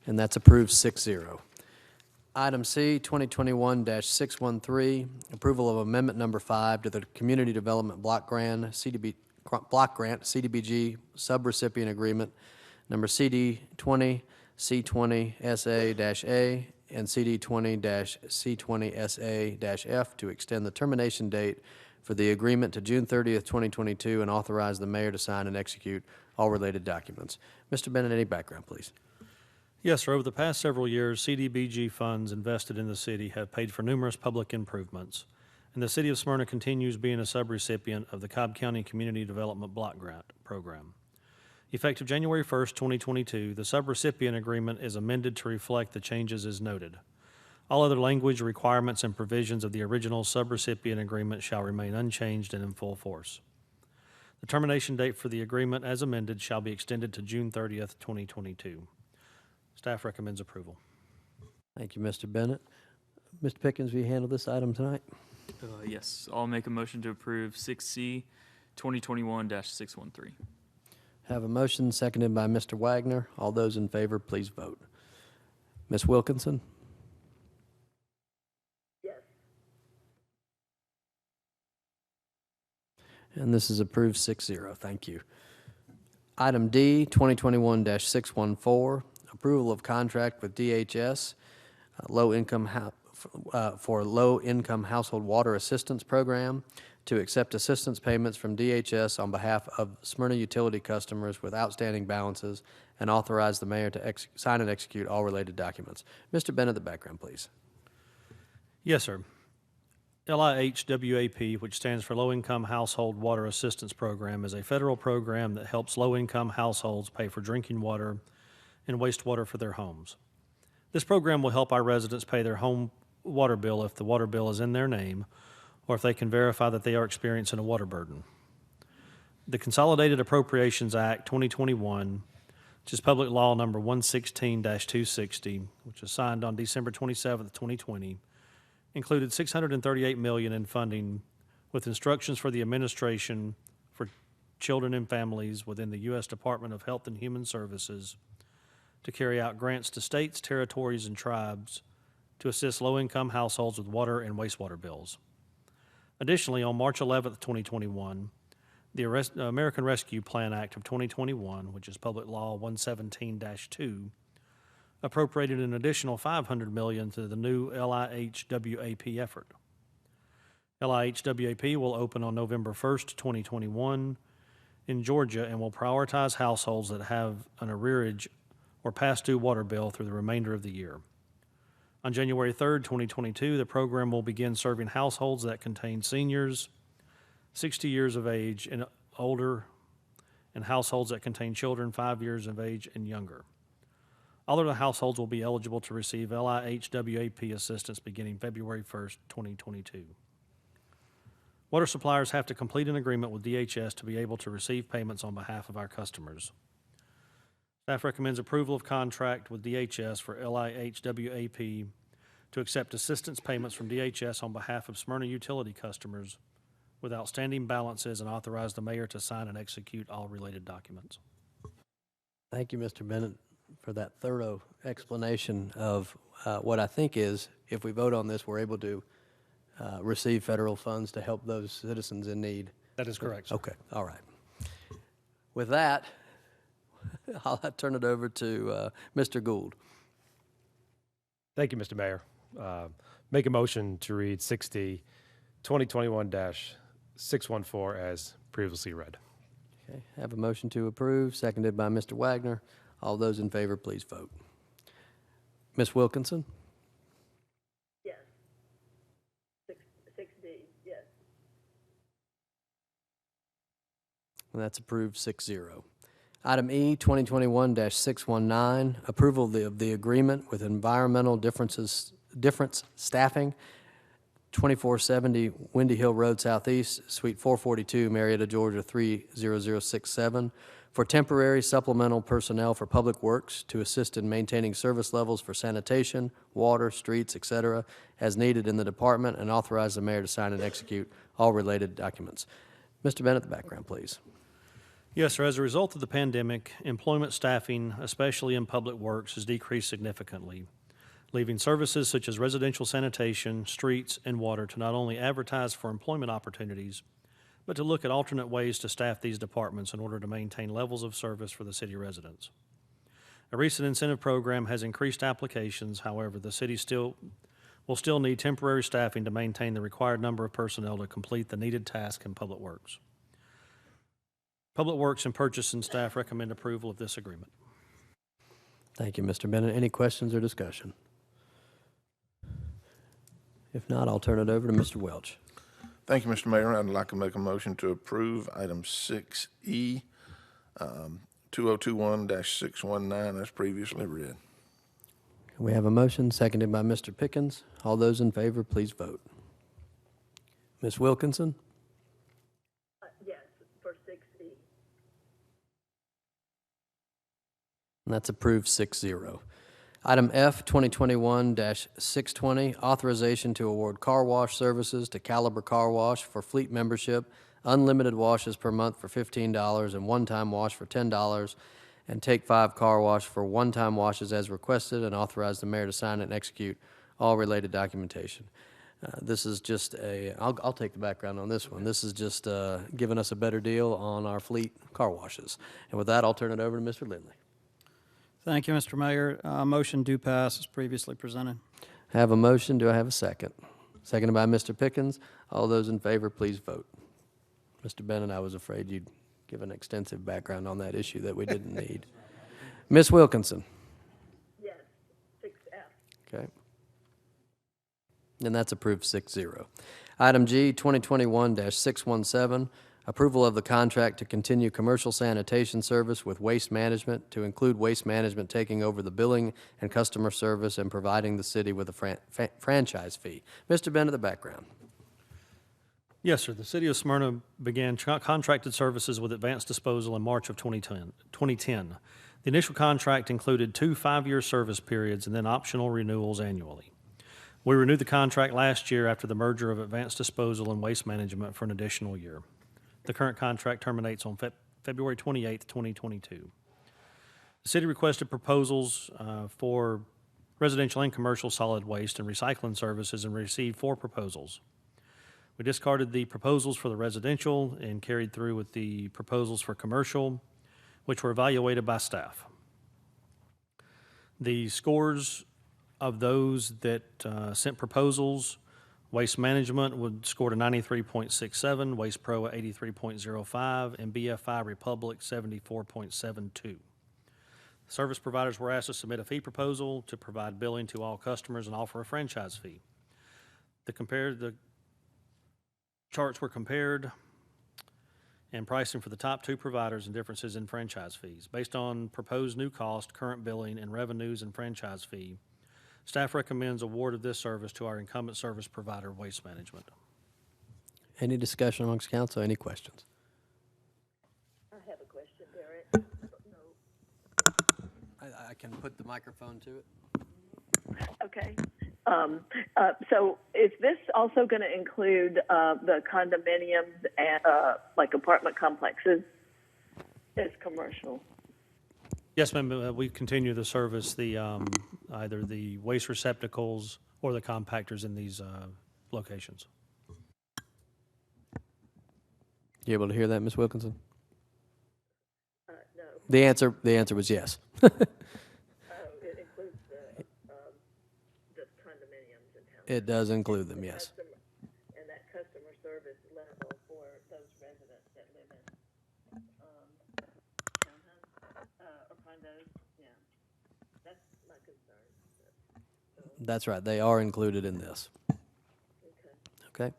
And that's approved 6-0. Item C, 2021-613, approval of amendment number 5 to the Community Development Block Grant, CDBG subrecipient agreement, number CD20, C20SA-A, and CD20-C20SA-F to extend the termination date for the agreement to June 30th, 2022, and authorize the mayor to sign and execute all related documents. Mr. Bennett, any background, please? Yes, sir. Over the past several years, CDBG funds invested in the city have paid for numerous public improvements, and the city of Smyrna continues being a subrecipient of the Cobb County Community Development Block Grant Program. Effective January 1st, 2022, the subrecipient agreement is amended to reflect the changes as noted. All other language, requirements, and provisions of the original subrecipient agreement shall remain unchanged and in full force. The termination date for the agreement as amended shall be extended to June 30th, 2022. Staff recommends approval. Thank you, Mr. Bennett. Mr. Pickens, will you handle this item tonight? Yes, I'll make a motion to approve 6C 2021-613. Have a motion seconded by Mr. Wagner. All those in favor, please vote. Ms. Wilkinson? Yes. And this is approved 6-0. Thank you. Item D, 2021-614, approval of contract with DHS, for low-income household water assistance program to accept assistance payments from DHS on behalf of Smyrna utility customers with outstanding balances and authorize the mayor to sign and execute all related documents. Mr. Bennett, the background, please. Yes, sir. LIHWAP, which stands for Low Income Household Water Assistance Program, is a federal program that helps low-income households pay for drinking water and wastewater for their homes. This program will help our residents pay their home water bill if the water bill is in their name or if they can verify that they are experiencing a water burden. The Consolidated Appropriations Act 2021, which is Public Law Number 116-260, which was signed on December 27th, 2020, included $638 million in funding with instructions for the administration for children and families within the U.S. Department of Health and Human Services to carry out grants to states, territories, and tribes to assist low-income households with water and wastewater bills. Additionally, on March 11th, 2021, the American Rescue Plan Act of 2021, which is Public Law 117-2, appropriated an additional $500 million to the new LIHWAP effort. LIHWAP will open on November 1st, 2021 in Georgia and will prioritize households that have an arrearage or past due water bill through the remainder of the year. On January 3rd, 2022, the program will begin serving households that contain seniors 60 years of age and older, and households that contain children 5 years of age and younger. All of the households will be eligible to receive LIHWAP assistance beginning February 1st, 2022. Water suppliers have to complete an agreement with DHS to be able to receive payments on behalf of our customers. Staff recommends approval of contract with DHS for LIHWAP to accept assistance payments from DHS on behalf of Smyrna utility customers with outstanding balances and authorize the mayor to sign and execute all related documents. Thank you, Mr. Bennett, for that thorough explanation of what I think is, if we vote on this, we're able to receive federal funds to help those citizens in need. That is correct, sir. Okay, all right. With that, I'll turn it over to Mr. Gould. Thank you, Mr. Mayor. Make a motion to read 6D 2021-614 as previously read. Okay, have a motion to approve, seconded by Mr. Wagner. All those in favor, please vote. Ms. Wilkinson? Yes. 6D, yes. And that's approved 6-0. Item E, 2021-619, approval of the agreement with Environmental Difference Staffing, 2470 Windy Hill Road Southeast, Suite 442, Marietta, Georgia 30067, for temporary supplemental personnel for Public Works to assist in maintaining service levels for sanitation, water, streets, etc., as needed in the department, and authorize the mayor to sign and execute all related documents. Mr. Bennett, the background, please. Yes, sir. As a result of the pandemic, employment staffing, especially in Public Works, has decreased significantly, leaving services such as residential sanitation, streets, and water to not only advertise for employment opportunities, but to look at alternate ways to staff these departments in order to maintain levels of service for the city residents. A recent incentive program has increased applications. However, the city will still need temporary staffing to maintain the required number of personnel to complete the needed task in Public Works. Public Works and Purchasing staff recommend approval of this agreement. Thank you, Mr. Bennett. Any questions or discussion? If not, I'll turn it over to Mr. Welch. Thank you, Mr. Mayor. I'd like to make a motion to approve item 6E, 2021-619 as previously read. We have a motion seconded by Mr. Pickens. All those in favor, please vote. Ms. Wilkinson? Yes, for 6E. And that's approved 6-0. Item F, 2021-620, authorization to award car wash services to Caliber Car Wash for fleet membership, unlimited washes per month for $15, and one-time wash for $10, and Take 5 Car Wash for one-time washes as requested, and authorize the mayor to sign and execute all related documentation. This is just I'll take the background on this one. This is just giving us a better deal on our fleet car washes. And with that, I'll turn it over to Mr. Lindley. Thank you, Mr. Mayor. Motion do pass as previously presented. I have a motion. Do I have a second? Seconded by Mr. Pickens. All those in favor, please vote. Mr. Bennett, I was afraid you'd give an extensive background on that issue that we didn't need. Ms. Wilkinson? Yes, 6F. Okay. And that's approved 6-0. Item G, 2021-617, approval of the contract to continue commercial sanitation service with Waste Management to include Waste Management taking over the billing and customer service and providing the city with a franchise fee. Mr. Bennett, the background. Yes, sir. The city of Smyrna began contracted services with Advanced Disposal in March of 2010. The initial contract included 2 5-year service periods and then optional renewals annually. We renewed the contract last year after the merger of Advanced Disposal and Waste Management for an additional year. The current contract terminates on February 28th, 2022. The city requested proposals for residential and commercial solid waste and recycling services and received 4 proposals. We discarded the proposals for the residential and carried through with the proposals for commercial, which were evaluated by staff. The scores of those that sent proposals, Waste Management would score to 93.67, Waste Pro at 83.05, and BFI Republic 74.72. Service providers were asked to submit a fee proposal to provide billing to all customers and offer a franchise fee. The charts were compared and pricing for the top two providers and differences in franchise fees. Based on proposed new cost, current billing, and revenues and franchise fee, staff recommends award of this service to our incumbent service provider, Waste Management. Any discussion amongst council? Any questions? I have a question, Derek. No. I can put the microphone to it. Okay. So is this also going to include the condominiums and like apartment complexes as commercial? Yes, ma'am, we continue to service the, either the waste receptacles or the compactors in these locations. You able to hear that, Ms. Wilkinson? No. The answer was yes. It includes the condominiums in town. It does include them, yes. And that customer service level for those residents that live in townhomes or condos, yeah. That's my concern. That's right. They are included in this. Okay.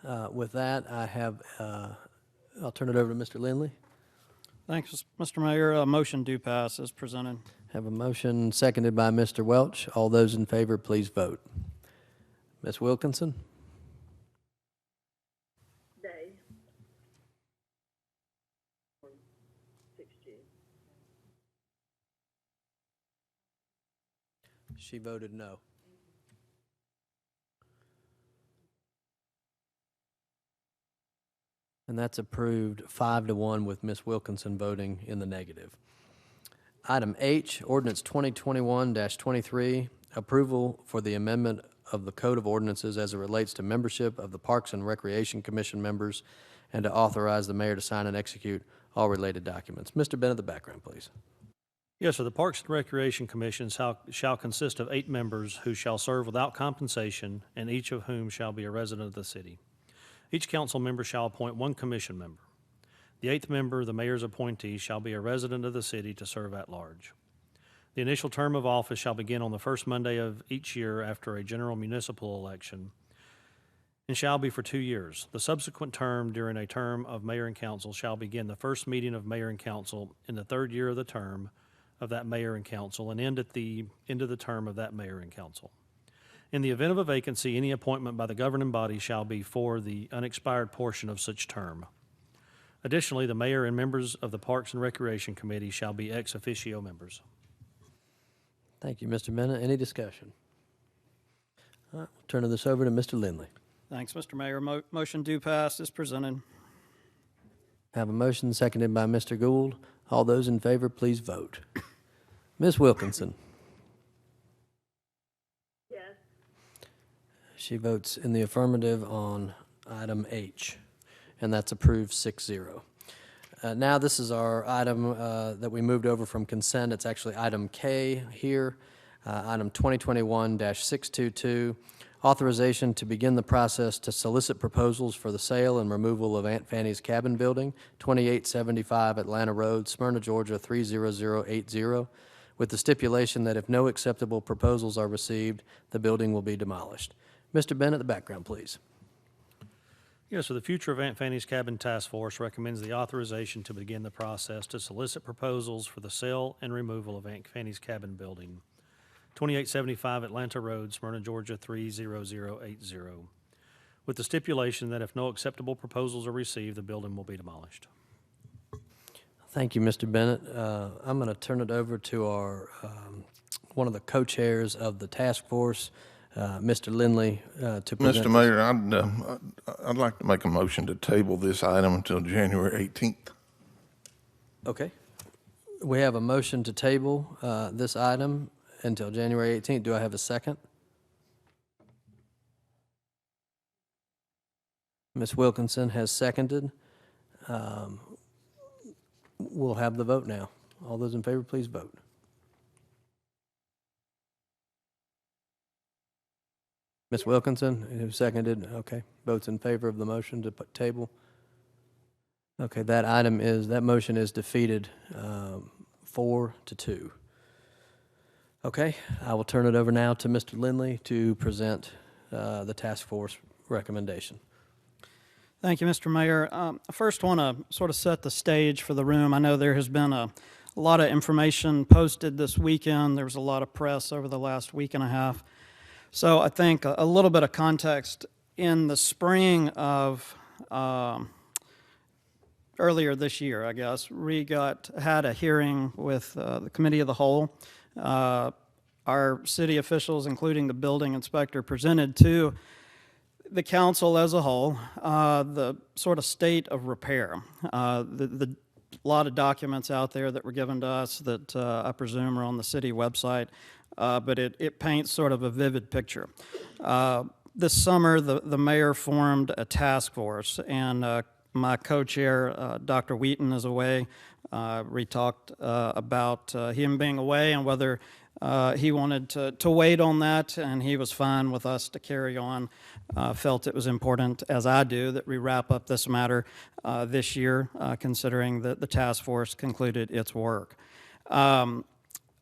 Okay. With that, I'll turn it over to Mr. Lindley. Thanks, Mr. Mayor. A motion do pass as presented. Have a motion seconded by Mr. Welch. All those in favor, please vote. Ms. Wilkinson? Day. 6G. She voted no. And that's approved 5-1 with Ms. Wilkinson voting in the negative. Item H, ordinance 2021-23, approval for the amendment of the Code of Ordinances as it relates to membership of the Parks and Recreation Commission members and to authorize the mayor to sign and execute all related documents. Mr. Bennett, the background, please. Yes, sir. The Parks and Recreation Commission shall consist of 8 members who shall serve without compensation, and each of whom shall be a resident of the city. Each council member shall appoint 1 commission member. The 8th member, the mayor's appointee, shall be a resident of the city to serve at large. The initial term of office shall begin on the first Monday of each year after a general municipal election and shall be for 2 years. The subsequent term during a term of mayor and council shall begin the first meeting of mayor and council in the 3rd year of the term of that mayor and council and end at the end of the term of that mayor and council. In the event of a vacancy, any appointment by the governing body shall be for the unexpired portion of such term. Additionally, the mayor and members of the Parks and Recreation Committee shall be ex officio members. Thank you, Mr. Bennett. Any discussion? All right, we'll turn this over to Mr. Lindley. Thanks, Mr. Mayor. Motion do pass as presented. Have a motion seconded by Mr. Gould. All those in favor, please vote. Ms. Wilkinson? Yes. She votes in the affirmative on item H, and that's approved 6-0. Now this is our item that we moved over from consent. It's actually item K here, item 2021-622, authorization to begin the process to solicit proposals for the sale and removal of Aunt Fanny's Cabin Building, 2875 Atlanta Road, Smyrna, Georgia 30080, with the stipulation that if no acceptable proposals are received, the building will be demolished. Mr. Bennett, the background, please. Yes, so the Future of Aunt Fanny's Cabin Task Force recommends the authorization to begin the process to solicit proposals for the sale and removal of Aunt Fanny's Cabin Building, 2875 Atlanta Road, Smyrna, Georgia 30080, with the stipulation that if no acceptable proposals are received, the building will be demolished. Thank you, Mr. Bennett. I'm going to turn it over to our one of the co-chairs of the task force, Mr. Lindley, to present. Mr. Mayor, I'd like to make a motion to table this item until January 18th. Okay. We have a motion to table this item until January 18th. Do I have a second? Ms. Wilkinson has seconded. We'll have the vote now. All those in favor, please vote. Ms. Wilkinson, who seconded? Okay. Votes in favor of the motion to put table. Okay, that motion is defeated 4-2. Okay, I will turn it over now to Mr. Lindley to present the task force recommendation. Thank you, Mr. Mayor. I first want to sort of set the stage for the room. I know there has been a lot of information posted this weekend. There was a lot of press over the last week and a half. So I think a little bit of context. In the spring of earlier this year, I guess, we had a hearing with the Committee of the Whole. Our city officials, including the building inspector, presented to the council as a whole the sort of state of repair. The lot of documents out there that were given to us that I presume are on the city website, but it paints sort of a vivid picture. This summer, the mayor formed a task force, and my co-chair, Dr. Wheaton, is away. We talked about him being away and whether he wanted to wait on that, and he was fine with us to carry on. Felt it was important, as I do, that we wrap up this matter this year, considering that the task force concluded its work.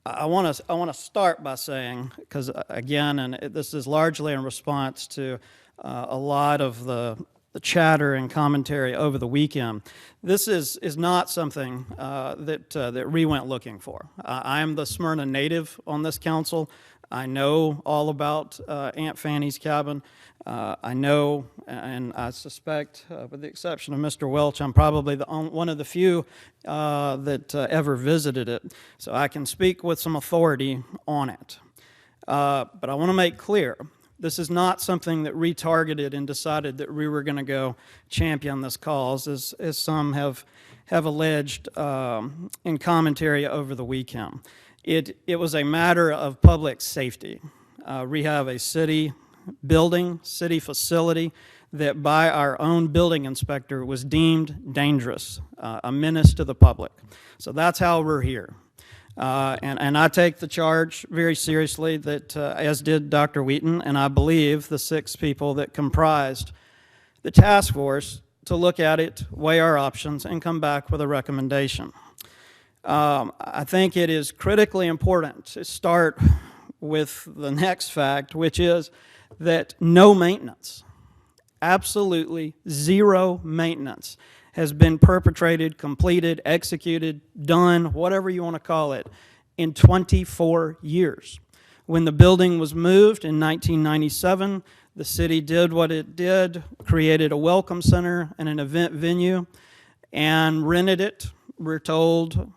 I want to start by saying, because again, and this is largely in response to a lot of the chatter and commentary over the weekend. This is not something that we went looking for. I am the Smyrna native on this council. I know all about Aunt Fanny's Cabin. I know, and I suspect, with the exception of Mr. Welch, I'm probably one of the few that ever visited it. So I can speak with some authority on it. But I want to make clear, this is not something that we targeted and decided that we were going to go champion this cause, as some have alleged in commentary over the weekend. It was a matter of public safety. We have a city building, city facility that by our own building inspector was deemed dangerous, a menace to the public. So that's how we're here. And I take the charge very seriously, that as did Dr. Wheaton, and I believe the 6 people that comprised the task force, to look at it, weigh our options, and come back with a recommendation. I think it is critically important to start with the next fact, which is that no maintenance, absolutely zero maintenance, has been perpetrated, completed, executed, done, whatever you want to call it, in 24 years. When the building was moved in 1997, the city did what it did, created a welcome center and an event venue, and rented it, we're told,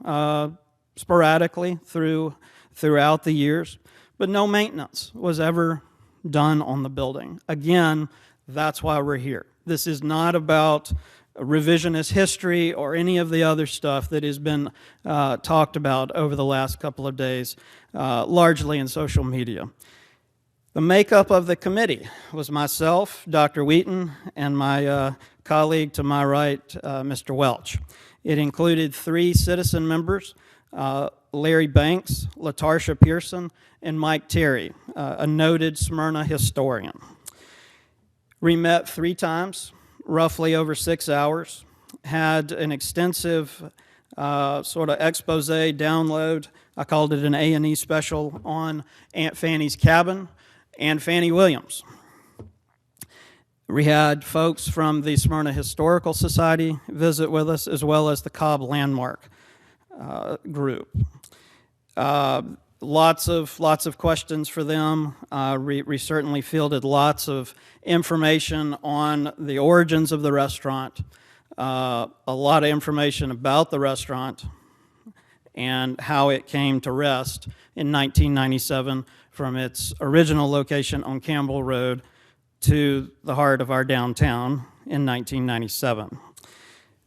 sporadically throughout the years. But no maintenance was ever done on the building. Again, that's why we're here. This is not about revisionist history or any of the other stuff that has been talked about over the last couple of days, largely in social media. The makeup of the committee was myself, Dr. Wheaton, and my colleague to my right, Mr. Welch. It included 3 citizen members, Larry Banks, LaTarsha Pearson, and Mike Terry, a noted Smyrna historian. We met 3 times, roughly over 6 hours, had an extensive sort of expose download. I called it an A&E special on Aunt Fanny's Cabin and Fannie Williams. We had folks from the Smyrna Historical Society visit with us, as well as the Cobb Landmark group. Lots of questions for them. We certainly fielded lots of information on the origins of the restaurant, a lot of information about the restaurant and how it came to rest in 1997 from its original location on Campbell Road to the heart of our downtown in 1997.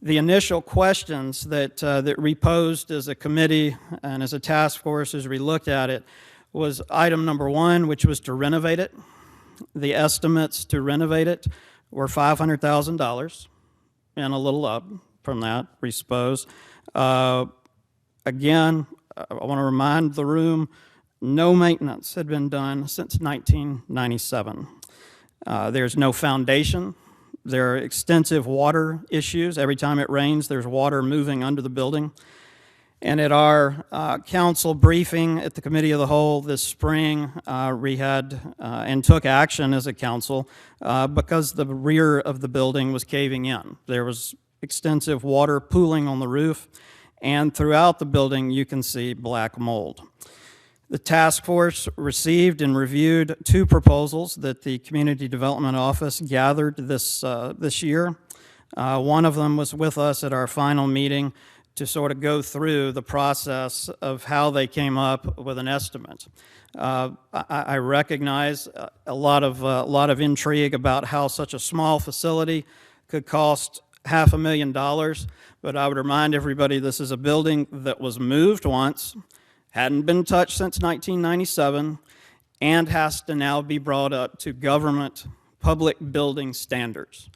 The initial questions that we posed as a committee and as a task force as we looked at it was item number 1, which was to renovate it. The estimates to renovate it were $500,000 and a little up from that, we suppose. Again, I want to remind the room, no maintenance had been done since 1997. There's no foundation. There are extensive water issues. Every time it rains, there's water moving under the building. And at our council briefing at the Committee of the Whole this spring, we had and took action as a council because the rear of the building was caving in. There was extensive water pooling on the roof, and throughout the building you can see black mold. The task force received and reviewed 2 proposals that the Community Development Office gathered this year. One of them was with us at our final meeting to sort of go through the process of how they came up with an estimate. I recognize a lot of intrigue about how such a small facility could cost $500,000, but I would remind everybody this is a building that was moved once, hadn't been touched since 1997, and has to now be brought up to government public building standards.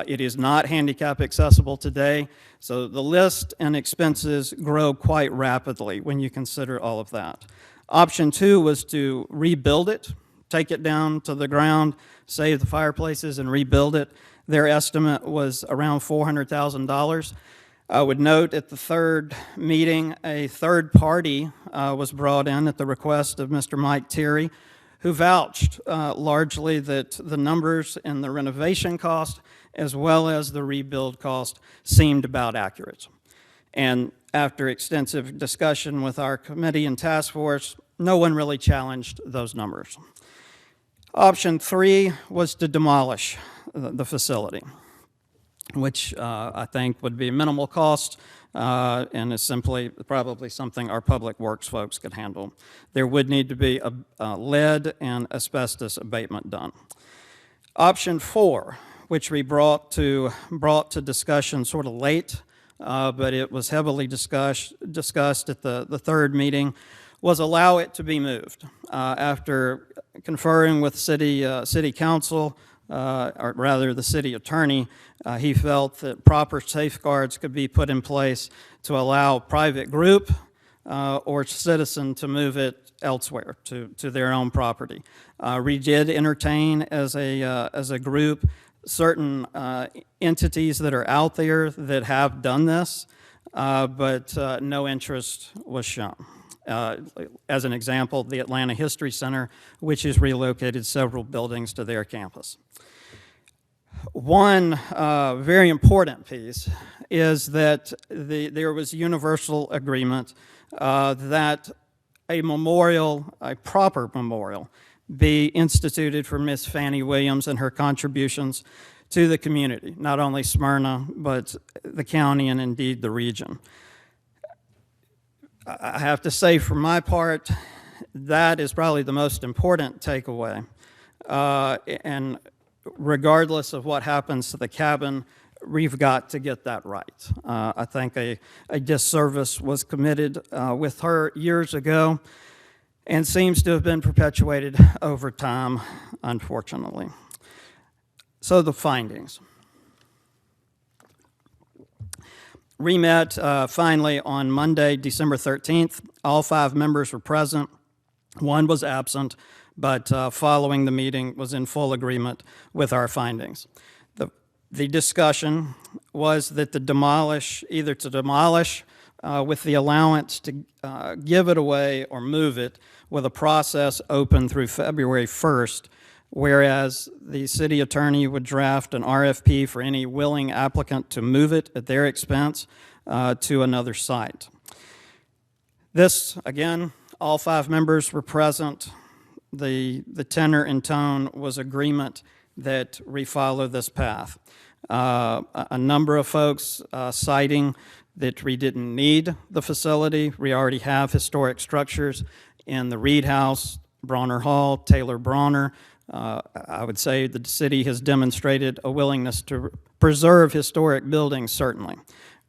It is not handicap accessible today, so the list and expenses grow quite rapidly when you consider all of that. Option 2 was to rebuild it, take it down to the ground, save the fireplaces, and rebuild it. Their estimate was around $400,000. I would note at the third meeting, a third party was brought in at the request of Mr. Mike Terry, who vouched largely that the numbers in the renovation cost as well as the rebuild cost seemed about accurate. And after extensive discussion with our committee and task force, no one really challenged those numbers. Option 3 was to demolish the facility, which I think would be minimal cost and is simply probably something our public works folks could handle. There would need to be a lead and asbestos abatement done. Option 4, which we brought to discussion sort of late, but it was heavily discussed at the third meeting, was allow it to be moved. After conferring with city council, or rather the city attorney, he felt that proper safeguards could be put in place to allow private group or citizen to move it elsewhere to their own property. We did entertain as a group certain entities that are out there that have done this, but no interest was shown. As an example, the Atlanta History Center, which has relocated several buildings to their campus. One very important piece is that there was universal agreement that a proper memorial, be instituted for Miss Fannie Williams and her contributions to the community, not only Smyrna, but the county and indeed the region. I have to say, for my part, that is probably the most important takeaway. And regardless of what happens to the cabin, we've got to get that right. I think a disservice was committed with her years ago and seems to have been perpetuated over time, unfortunately. So the findings. We met finally on Monday, December 13th. All 5 members were present. 1 was absent, but following the meeting was in full agreement with our findings. The discussion was that either to demolish with the allowance to give it away or move it with a process open through February 1st, whereas the city attorney would draft an RFP for any willing applicant to move it at their expense to another site. This, again, all 5 members were present. The tenor and tone was agreement that we follow this path. A number of folks citing that we didn't need the facility. We already have historic structures in the Reed House, Bronner Hall, Taylor Bronner. I would say the city has demonstrated a willingness to preserve historic buildings, certainly.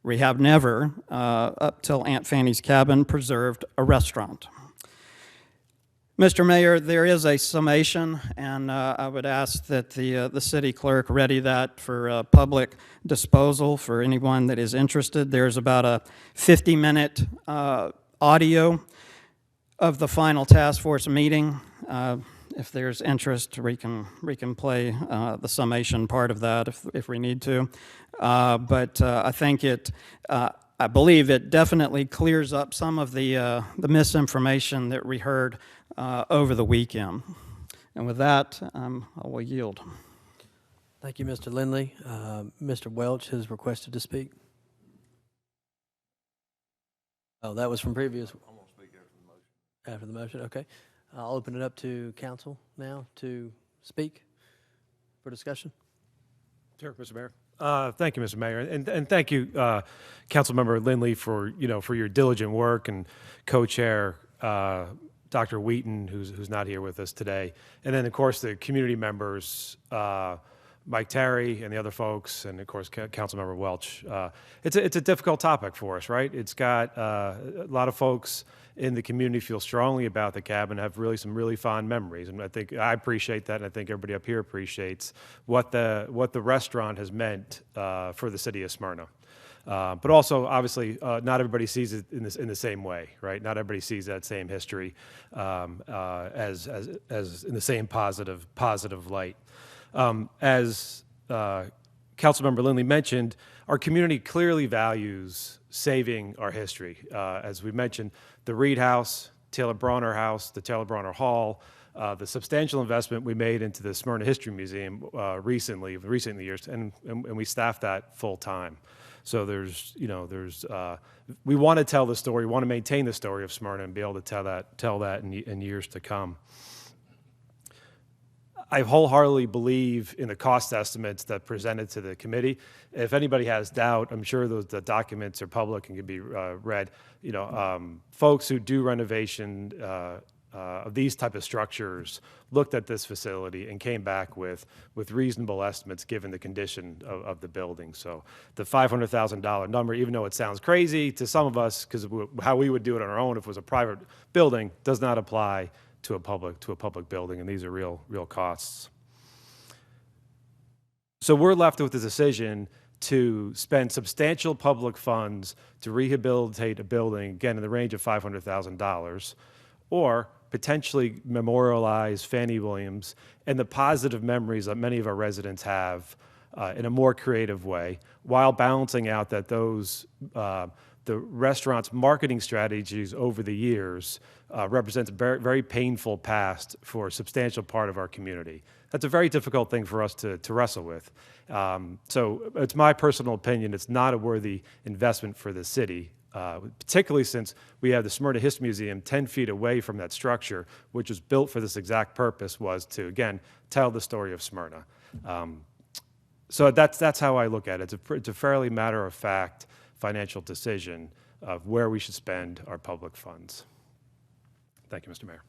We have never, up till Aunt Fanny's cabin, preserved a restaurant. Mr. Mayor, there is a summation, and I would ask that the city clerk ready that for public disposal for anyone that is interested. There's about a 50-minute audio of the final task force meeting. if there's interest, we can play the summation part of that if we need to. But I think I believe it definitely clears up some of the misinformation that we heard over the weekend. And with that, I will yield. Thank you, Mr. Lindley. Mr. Welch has requested to speak. Oh, that was from previous. I'm going to speak after the motion. Okay. I'll open it up to council now to speak for discussion. Sure, Mr. Mayor. Thank you, Mr. Mayor, and thank you, Councilmember Lindley, for your diligent work, and co-chair Dr. Wheaton, who's not here with us today, and then of course the community members, Mike Terry and the other folks, and of course Councilmember Welch. It's a difficult topic for us, right? It's got a lot of folks in the community feel strongly about the cabin, have some really fond memories, and I think I appreciate that, and I think everybody up here appreciates what the restaurant has meant for the city of Smyrna. But also, obviously, not everybody sees it in the same way, right? Not everybody sees that same history as in the same positive light. As Councilmember Lindley mentioned, our community clearly values saving our history. As we mentioned, the Reed House, Taylor Bronner House, the Taylor Bronner Hall, the substantial investment we made into the Smyrna History Museum recent years, and we staff that full time. So we want to tell the story, we want to maintain the story of Smyrna and be able to tell that in years to come. I wholeheartedly believe in the cost estimates that presented to the committee. If anybody has doubt, I'm sure the documents are public and can be read. Folks who do renovation of these type of structures looked at this facility and came back with reasonable estimates given the condition of the building. So the $500,000 number, even though it sounds crazy to some of us, because how we would do it on our own if it was a private building, does not apply to a public building, and these are real costs. So we're left with the decision to spend substantial public funds to rehabilitate a building, again in the range of $500,000, or potentially memorialize Fannie Williams and the positive memories that many of our residents have in a more creative way, while balancing out that the restaurant's marketing strategies over the years represents a very, very painful past for a substantial part of our community. That's a very difficult thing for us to wrestle with. So it's my personal opinion, it's not a worthy investment for the city, particularly since we have the Smyrna History Museum 10 feet away from that structure, which was built for this exact purpose, was to, again, tell the story of Smyrna. So that's how I look at it. It's a fairly matter-of-fact financial decision of where we should spend our public funds. Thank you, Mr. Mayor.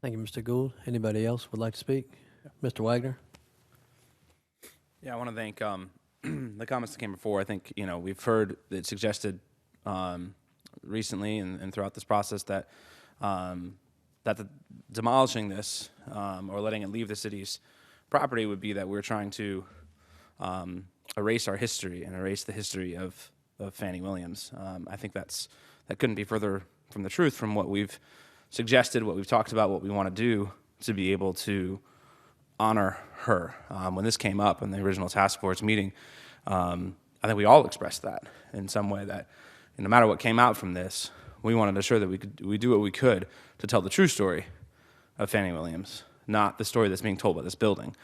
Thank you, Mr. Gould. Anybody else would like to speak? Mr. Wagner? Yeah, I want to thank the comments that came before. I think, we've heard it suggested recently and throughout this process that demolishing this or letting it leave the city's property would be that we're trying to erase our history and erase the history of Fannie Williams. I think that couldn't be further from the truth from what we've suggested, what we've talked about, what we want to do to be able to honor her. When this came up in the original task force meeting, I think we all expressed that in some way, that no matter what came out from this, we wanted to ensure that we do what we could to tell the true story of Fannie Williams, not the story that's being told by this building.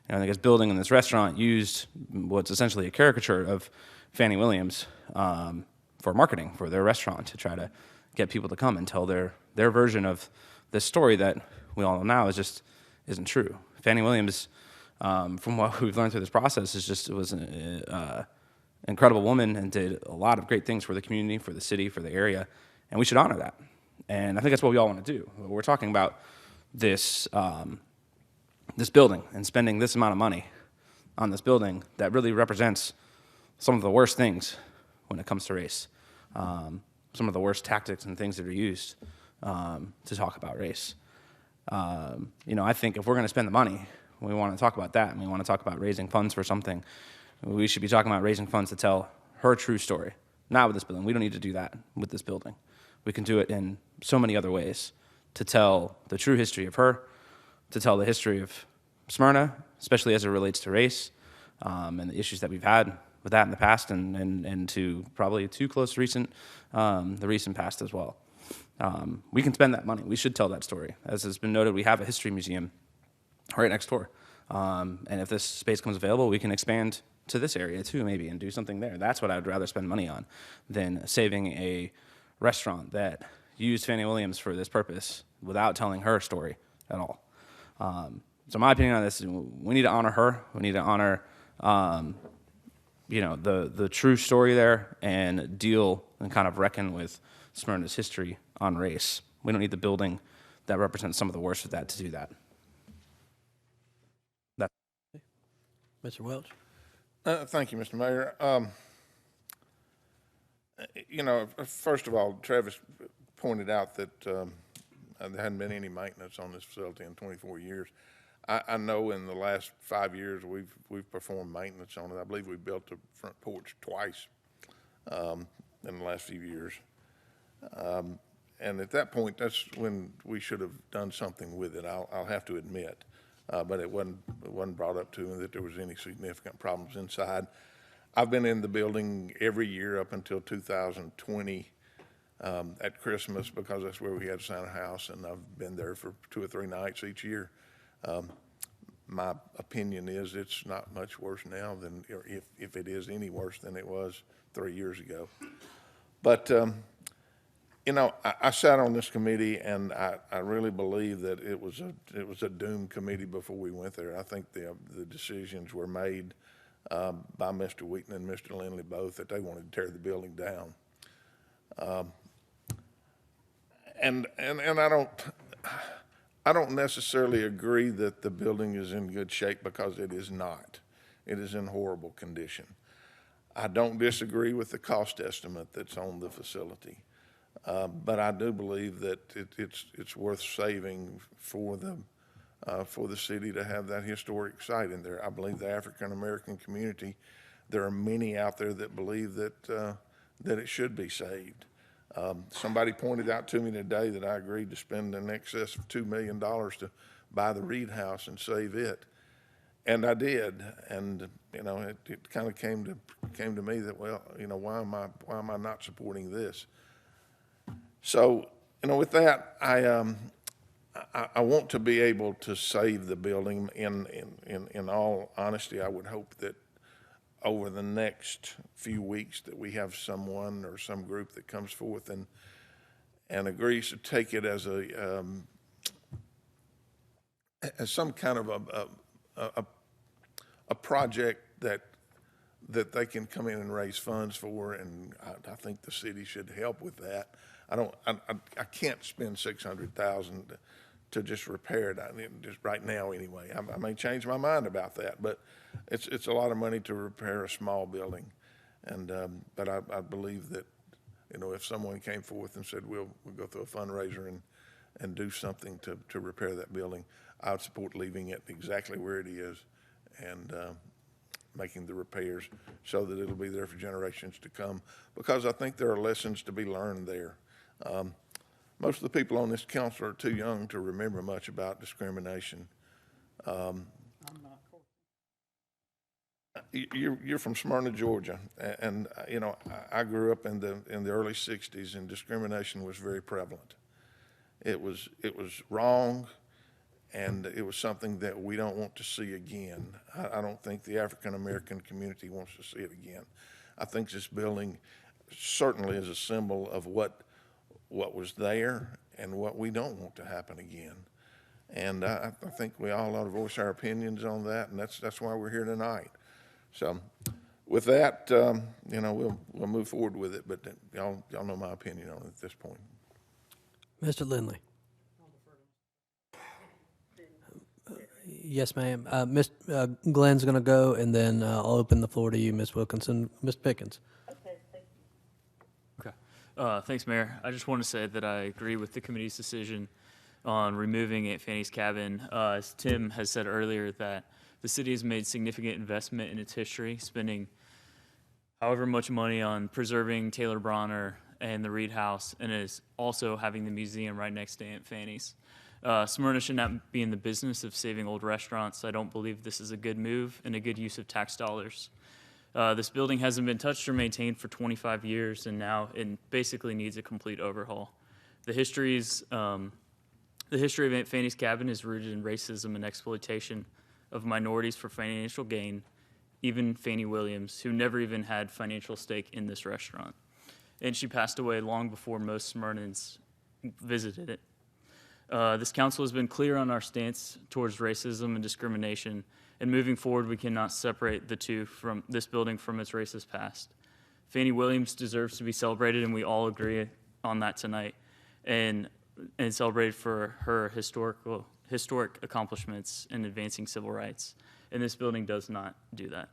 And I think this building and this restaurant used what's essentially a caricature of Fannie Williams for marketing for their restaurant, to try to get people to come and tell their version of this story that we all know now isn't true. Fannie Williams, from what we've learned through this process, was an incredible woman and did a lot of great things for the community, for the city, for the area, and we should honor that. And I think that's what we all want to do. We're talking about this building and spending this amount of money on this building that really represents some of the worst things when it comes to race, some of the worst tactics and things that are used to talk about race. I think if we're going to spend the money, we want to talk about that, and we want to talk about raising funds for something, we should be talking about raising funds to tell her true story, not with this building. We don't need to do that with this building. We can do it in so many other ways to tell the true history of her, to tell the history of Smyrna, especially as it relates to race and the issues that we've had with that in the past and to probably too close recent, the recent past as well. We can spend that money. We should tell that story. As has been noted, we have a history museum right next door. And if this space comes available, we can expand to this area too, maybe, and do something there. That's what I would rather spend money on than saving a restaurant that used Fannie Williams for this purpose without telling her story at all. So my opinion on this is we need to honor her. We need to honor, the true story there and deal and kind of reckon with Smyrna's history on race. We don't need the building that represents some of the worst of that to do that. Mr. Welch? Thank you, Mr. Mayor. First of all, Travis pointed out that there hadn't been any maintenance on this facility in 24 years. I know in the last 5 years we've performed maintenance on it. I believe we built the front porch twice in the last few years. And at that point, that's when we should have done something with it, I'll have to admit. But it wasn't brought up to me that there was any significant problems inside. I've been in the building every year up until 2020 at Christmas, because that's where we had Santa House, and I've been there for 2 or 3 nights each year. My opinion is it's not much worse now than, or if it is any worse than it was 3 years ago. But I sat on this committee, and I really believe that it was a doomed committee before we went there. I think the decisions were made by Mr. Wheaton and Mr. Lindley both that they wanted to tear the building down. And I don't necessarily agree that the building is in good shape, because it is not. It is in horrible condition. I don't disagree with the cost estimate that's on the facility. But I do believe that it's worth saving for the city to have that historic site in there. I believe the African American community, there are many out there that believe that it should be saved. Somebody pointed out to me today that I agreed to spend in excess of $2 million to buy the Reed House and save it, and I did. And it kind of came to me that, well, why am I not supporting this? So, with that, I want to be able to save the building. In all honesty, I would hope that over the next few weeks that we have someone or some group that comes forth and agrees to take it as some kind of a project that they can come in and raise funds for, and I think the city should help with that. I can't spend $600,000 to just repair it. Just right now, anyway. I may change my mind about that, but it's a lot of money to repair a small building. And but I believe that if someone came forth and said we'll go through a fundraiser and do something to repair that building, I would support leaving it exactly where it is and making the repairs so that it'll be there for generations to come. Because I think there are lessons to be learned there. Most of the people on this council are too young to remember much about discrimination. You're from Smyrna, Georgia, and I grew up in the early '60s, and discrimination was very prevalent. It was wrong, and it was something that we don't want to see again. I don't think the African American community wants to see it again. I think this building certainly is a symbol of what was there and what we don't want to happen again. And I think we all ought to voice our opinions on that, and that's why we're here tonight. So with that, we'll move forward with it, but y'all know my opinion on it at this point. Mr. Lindley? Yes, ma'am. Glenn's going to go, and then I'll open the floor to you, Ms. Wilkinson. Ms. Pickens? Thanks, Mayor. I just want to say that I agree with the committee's decision on removing Aunt Fanny's Cabin. As Tim has said earlier, that the city has made significant investment in its history, spending however much money on preserving Taylor Bronner and the Reed House, and is also having the museum right next to Aunt Fanny's. Smyrna should not be in the business of saving old restaurants. I don't believe this is a good move and a good use of tax dollars. This building hasn't been touched or maintained for 25 years, and now it basically needs a complete overhaul. The history of Aunt Fanny's Cabin is rooted in racism and exploitation of minorities for financial gain, even Fannie Williams, who never even had financial stake in this restaurant. And she passed away long before most Smyrnans visited it. This council has been clear on our stance towards racism and discrimination, and moving forward, we cannot separate the two from this building from its racist past. Fannie Williams deserves to be celebrated, and we all agree on that tonight, and celebrated for her historic accomplishments in advancing civil rights. And this building does not do that.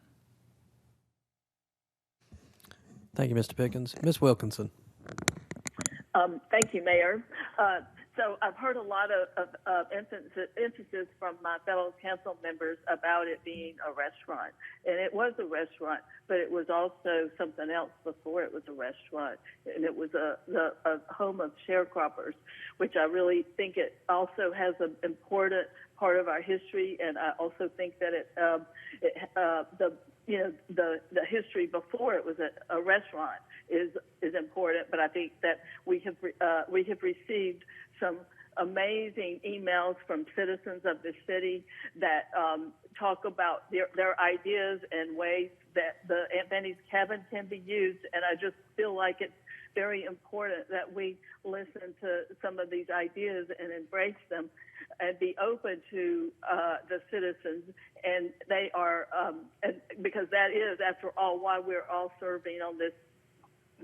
Thank you, Mr. Pickens. Ms. Wilkinson. Thank you, Mayor. So I've heard a lot of emphasis from my fellow council members about it being a restaurant. And it was a restaurant, but it was also something else before it was a restaurant. And it was a home of sharecroppers, which I really think it also has an important part of our history. And I also think that the history before it was a restaurant is important. But I think that we have received some amazing emails from citizens of the city that talk about their ideas and ways that the Aunt Fanny's Cabin can be used. And I just feel like it's very important that we listen to some of these ideas and embrace them and be open to the citizens. And they are, because that is, after all, why we're all serving on this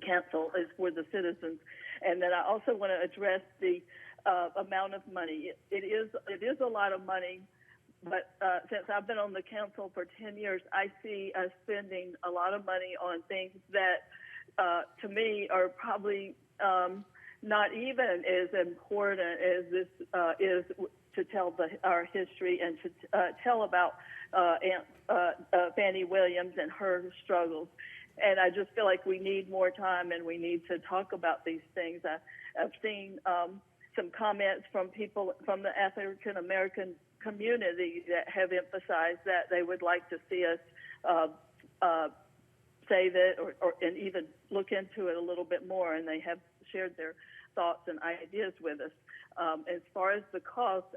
council, is for the citizens. And then I also want to address the amount of money. It is a lot of money, but since I've been on the council for 10 years, I see us spending a lot of money on things that, to me, are probably not even as important as this is to tell our history and to tell about Aunt Fannie Williams and her struggles. And I just feel like we need more time and we need to talk about these things. I've seen some comments from people from the African American community that have emphasized that they would like to see us save it and even look into it a little bit more, and they have shared their thoughts and ideas with us. As far as the cost,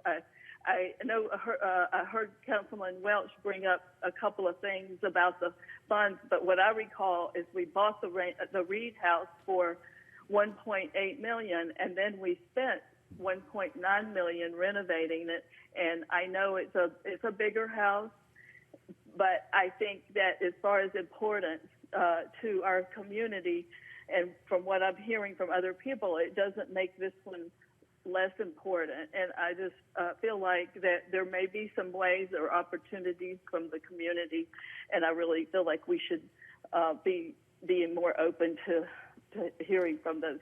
I know I heard Councilman Welch bring up a couple of things about the funds, but what I recall is we bought the Reed House for $1.8 million, and then we spent $1.9 million renovating it. And I know it's a bigger house, but I think that as far as importance to our community, and from what I'm hearing from other people, it doesn't make this one less important. And I just feel like that there may be some ways or opportunities from the community, and I really feel like we should be more open to hearing from those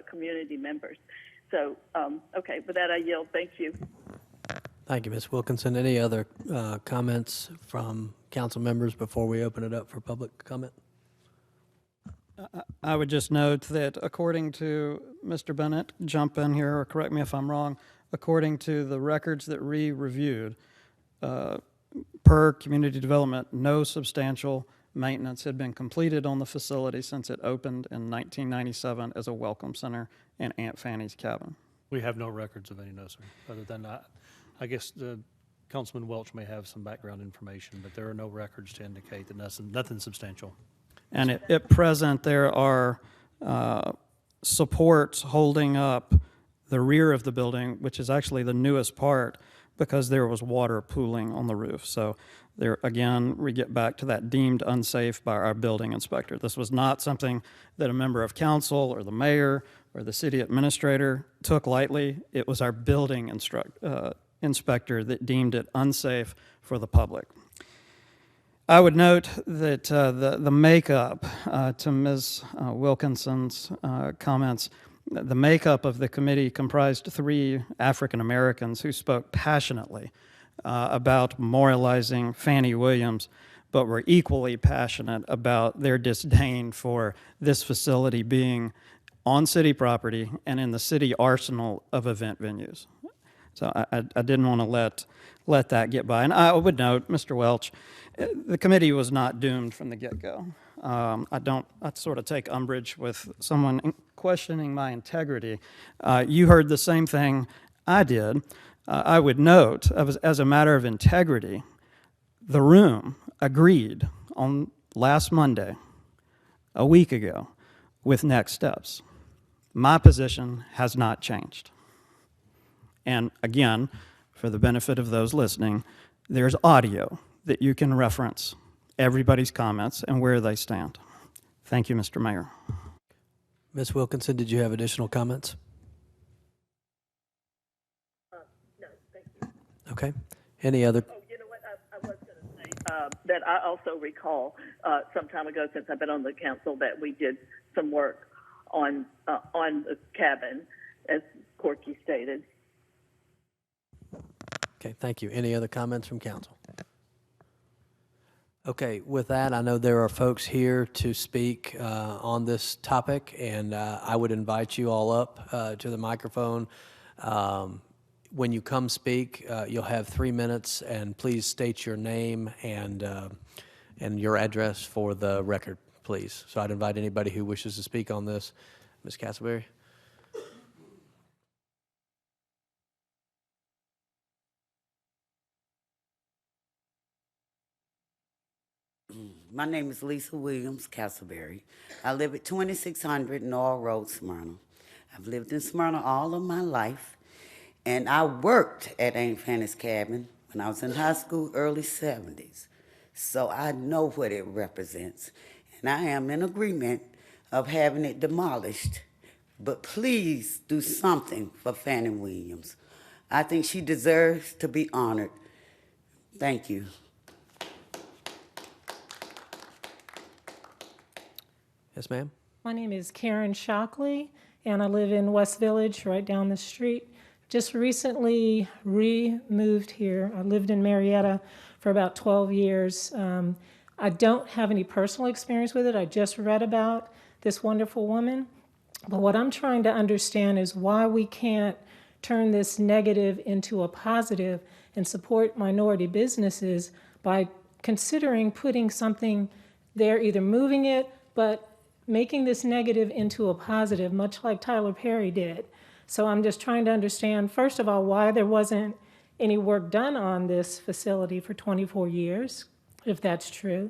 community members. So, okay, with that I yield. Thank you. Thank you, Ms. Wilkinson. Any other comments from council members before we open it up for public comment? I would just note that according to Mr. Bennett, jump in here or correct me if I'm wrong, according to the records that we reviewed, per community development, no substantial maintenance had been completed on the facility since it opened in 1997 as a welcome center in Aunt Fanny's Cabin. We have no records of any, no, sir. Other than I guess Councilman Welch may have some background information, but there are no records to indicate that nothing substantial. And at present, there are supports holding up the rear of the building, which is actually the newest part, because there was water pooling on the roof. So there, again, we get back to that deemed unsafe by our building inspector. This was not something that a member of council or the mayor or the city administrator took lightly. It was our building inspector that deemed it unsafe for the public. I would note that the makeup, to Ms. Wilkinson's comments, the makeup of the committee comprised 3 African Americans who spoke passionately about memorializing Fannie Williams, but were equally passionate about their disdain for this facility being on city property and in the city arsenal of event venues. So I didn't want to let that get by. And I would note, Mr. Welch, the committee was not doomed from the get-go. I sort of take umbrage with someone questioning my integrity. You heard the same thing I did. I would note, as a matter of integrity, the room agreed on last Monday, a week ago, with next steps. My position has not changed. And again, for the benefit of those listening, there's audio that you can reference everybody's comments and where they stand. Thank you, Mr. Mayor. Ms. Wilkinson, did you have additional comments? No, thank you. Okay. Any other? Oh, you know what? I was going to say that I also recall some time ago, since I've been on the council, that we did some work on the cabin, as Corky stated. Okay, thank you. Any other comments from council? Okay, with that, I know there are folks here to speak on this topic, and I would invite you all up to the microphone. When you come speak, you'll have 3 minutes, and please state your name and your address for the record, please. So I'd invite anybody who wishes to speak on this. Ms. Castleberry? My name is Lisa Williams Castleberry. I live at 2600 North Road, Smyrna. I've lived in Smyrna all of my life, and I worked at Aunt Fanny's Cabin when I was in high school, early 70s. So I know what it represents, and I am in agreement of having it demolished. But please do something for Fannie Williams. I think she deserves to be honored. Thank you. Yes, ma'am? My name is Karen Shockley, and I live in West Village, right down the street. Just recently moved here. I lived in Marietta for about 12 years. I don't have any personal experience with it. I just read about this wonderful woman. But what I'm trying to understand is why we can't turn this negative into a positive and support minority businesses by considering putting something there, either moving it, but making this negative into a positive, much like Tyler Perry did. So I'm just trying to understand, first of all, why there wasn't any work done on this facility for 24 years, if that's true.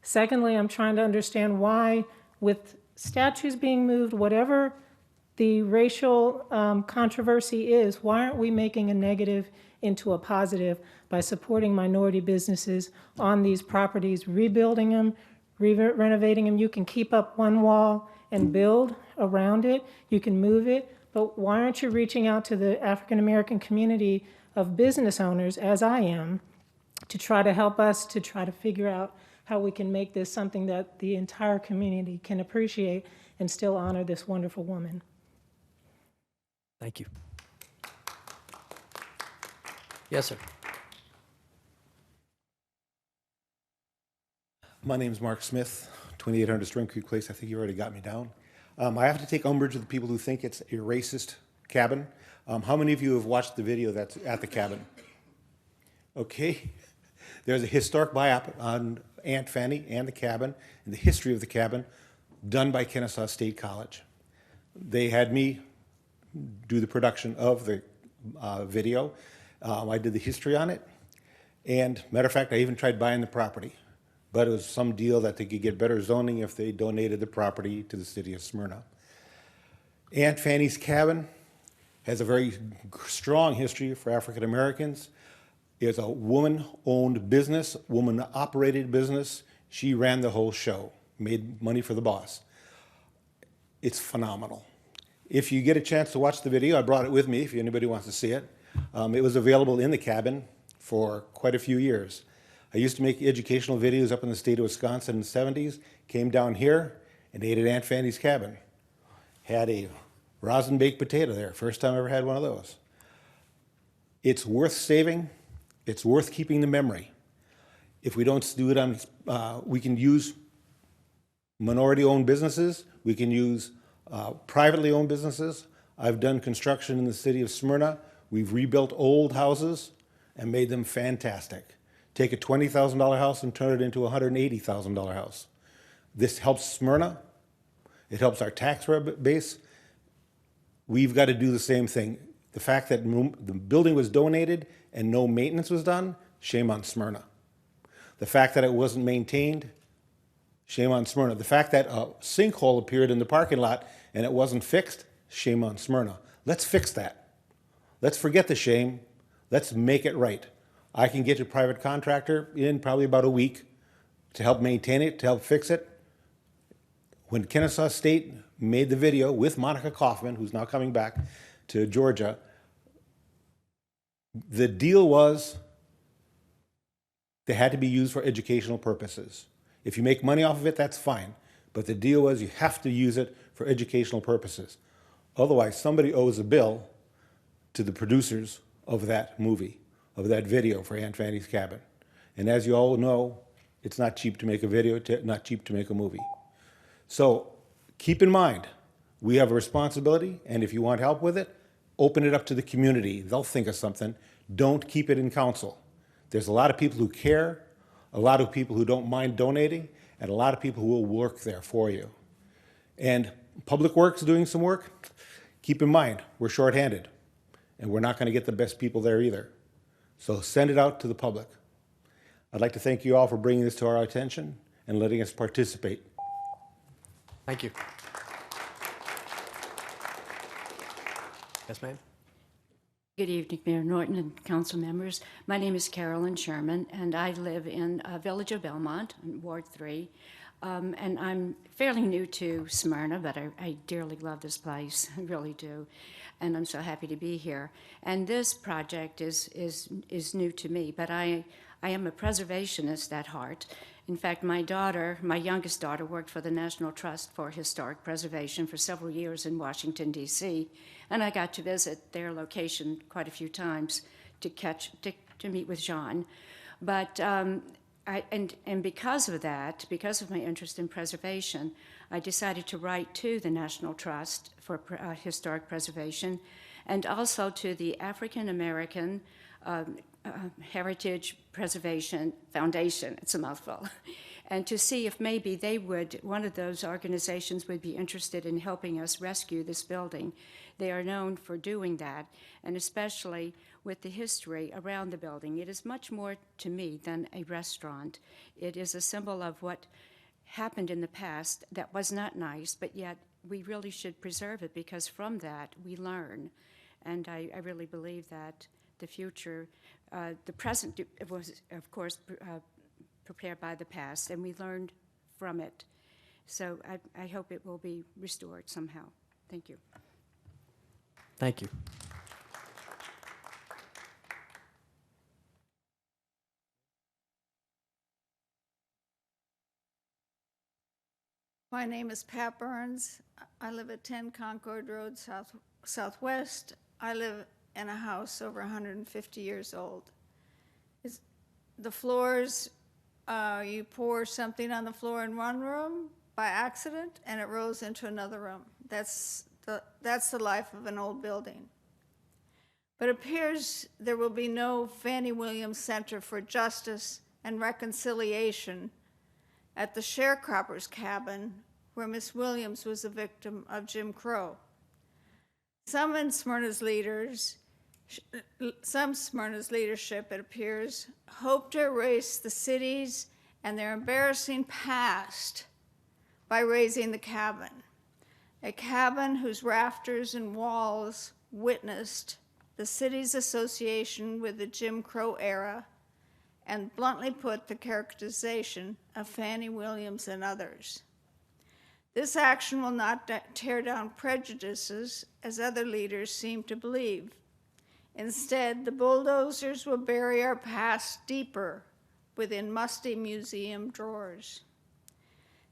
Secondly, I'm trying to understand why, with statues being moved, whatever the racial controversy is, why aren't we making a negative into a positive by supporting minority businesses on these properties, rebuilding them, renovating them? You can keep up one wall and build around it. You can move it. But why aren't you reaching out to the African American community of business owners, as I am, to try to help us to try to figure out how we can make this something that the entire community can appreciate and still honor this wonderful woman? Thank you. Yes, sir. My name's Mark Smith, 2800 Spring Creek Place. I think you already got me down. I have to take umbrage with the people who think it's a racist cabin. How many of you have watched the video that's at the cabin? Okay. There's a historic biop on Aunt Fanny and the cabin and the history of the cabin done by Kennesaw State College. They had me do the production of the video. I did the history on it. And matter of fact, I even tried buying the property. But it was some deal that they could get better zoning if they donated the property to the city of Smyrna. Aunt Fanny's Cabin has a very strong history for African Americans. It's a woman-owned business, woman-operated business. She ran the whole show, made money for the boss. It's phenomenal. If you get a chance to watch the video, I brought it with me if anybody wants to see it. It was available in the cabin for quite a few years. I used to make educational videos up in the state of Wisconsin in the 70s, came down here and ate at Aunt Fanny's Cabin. Had a rosin baked potato there, first time I ever had one of those. It's worth saving, it's worth keeping the memory. If we don't do it on, we can use minority-owned businesses, we can use privately owned businesses. I've done construction in the city of Smyrna We've rebuilt old houses and made them fantastic. Take a $20,000 house and turn it into a $180,000 house. This helps Smyrna. It helps our tax base. We've got to do the same thing. The fact that the building was donated and no maintenance was done, shame on Smyrna. The fact that it wasn't maintained, shame on Smyrna. The fact that a sinkhole appeared in the parking lot and it wasn't fixed, shame on Smyrna. Let's fix that. Let's forget the shame. Let's make it right. I can get a private contractor in probably about a week to help maintain it, to help fix it. When Kennesaw State made the video with Monica Kaufman, who's now coming back to Georgia, the deal was they had to be used for educational purposes. If you make money off of it, that's fine. But the deal was you have to use it for educational purposes. Otherwise, somebody owes a bill to the producers of that movie, of that video for Aunt Fanny's Cabin. And as you all know, it's not cheap to make a video, not cheap to make a movie. So keep in mind, we have a responsibility, and if you want help with it, open it up to the community. They'll think of something. Don't keep it in council. There's a lot of people who care, a lot of people who don't mind donating, and a lot of people who will work there for you. And Public Works doing some work, keep in mind, we're shorthanded, and we're not going to get the best people there either. So send it out to the public. I'd like to thank you all for bringing this to our attention and letting us participate. Thank you. Yes, ma'am. Good evening, Mayor Norton and council members. My name is Carolyn Sherman, and I live in Village of Belmont, in Ward 3. And I'm fairly new to Smyrna, but I dearly love this place. I really do. And I'm so happy to be here. And this project is new to me, but I am a preservationist at heart. In fact, my youngest daughter, worked for the National Trust for Historic Preservation for several years in Washington, D.C., and I got to visit their location quite a few times to meet with Jean. But and because of that, because of my interest in preservation, I decided to write to the National Trust for Historic Preservation and also to the African American Heritage Preservation Foundation, it's a mouthful, and to see if maybe one of those organizations would be interested in helping us rescue this building. They are known for doing that, and especially with the history around the building. It is much more to me than a restaurant. It is a symbol of what happened in the past that was not nice, but yet we really should preserve it because from that we learn. And I really believe that the future, the present was, of course, prepared by the past, and we learned from it. So I hope it will be restored somehow. Thank you. Thank you. My name is Pat Burns. I live at 10 Concord Road, Southwest. I live in a house over 150 years old. The floors, you pour something on the floor in one room by accident, and it rolls into another room. That's the life of an old building. But it appears there will be no Fannie Williams Center for Justice and Reconciliation at the sharecroppers' cabin where Miss Williams was a victim of Jim Crow. Some Smyrna's leadership, it appears, hope to erase the cities and their embarrassing past by raising the cabin, a cabin whose rafters and walls witnessed the city's association with the Jim Crow era and bluntly put the characterization of Fannie Williams and others. This action will not tear down prejudices, as other leaders seem to believe. Instead, the bulldozers will bury our past deeper within musty museum drawers.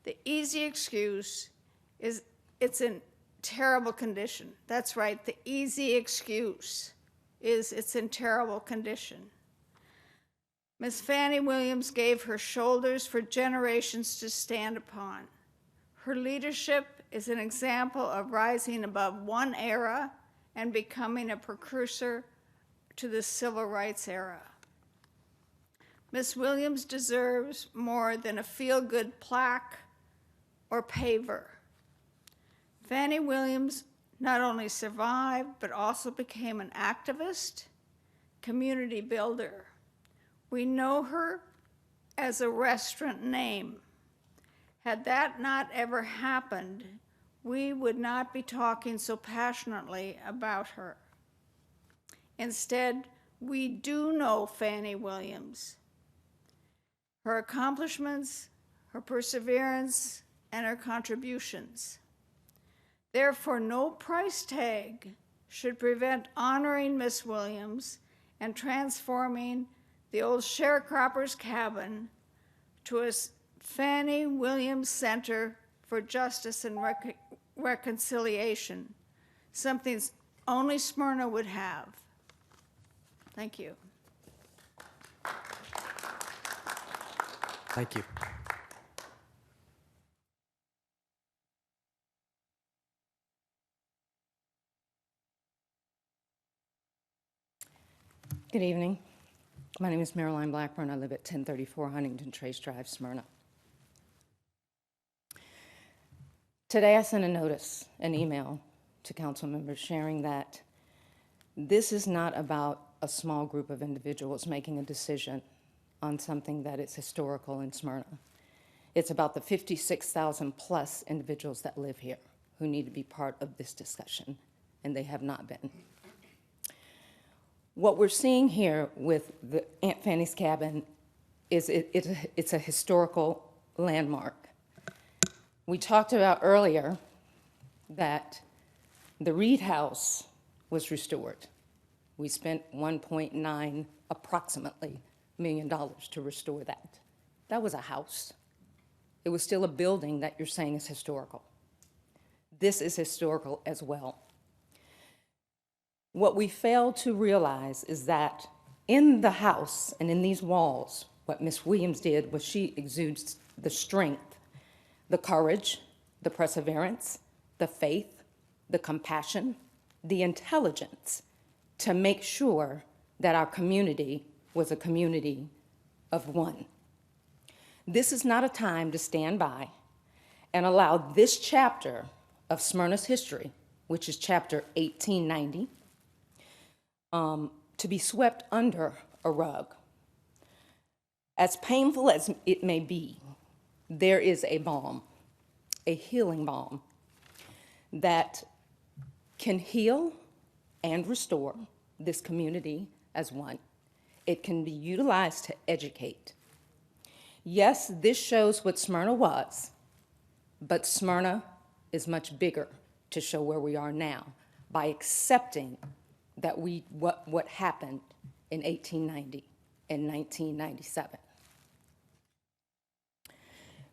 The easy excuse is it's in terrible condition. That's right, the easy excuse is it's in terrible condition. Miss Fannie Williams gave her shoulders for generations to stand upon. Her leadership is an example of rising above one era and becoming a precursor to the civil rights era. Miss Williams deserves more than a feel-good plaque or paver. Fannie Williams not only survived, but also became an activist, community builder. We know her as a restaurant name. Had that not ever happened, we would not be talking so passionately about her. Instead, we do know Fannie Williams, her accomplishments, her perseverance, and her contributions. Therefore, no price tag should prevent honoring Miss Williams and transforming the old sharecropper's cabin to a Fannie Williams Center for Justice and Reconciliation, something only Smyrna would have. Thank you. Thank you. Good evening. My name is Marilyn Blackburn. I live at 1034 Huntington Trace Drive, Smyrna. Today I sent a notice, an email to council members sharing that this is not about a small group of individuals making a decision on something that is historical in Smyrna. It's about the 56,000 plus individuals that live here who need to be part of this discussion, and they have not been. What we're seeing here with the Aunt Fanny's Cabin is it's a historical landmark. We talked about earlier that the Reed House was restored. We spent $1.9 approximately $1 million to restore that. That was a house. It was still a building that you're saying is historical. This is historical as well. What we fail to realize is that in the house and in these walls, what Miss Williams did was she exudes the strength, the courage, the perseverance, the faith, the compassion, the intelligence to make sure that our community was a community of one. This is not a time to stand by and allow this chapter of Smyrna's history, which is chapter 1890, to be swept under a rug. As painful as it may be, there is a balm, a healing balm, that can heal and restore this community as one. It can be utilized to educate. Yes, this shows what Smyrna was, but Smyrna is much bigger to show where we are now by accepting that what happened in 1890 and 1997.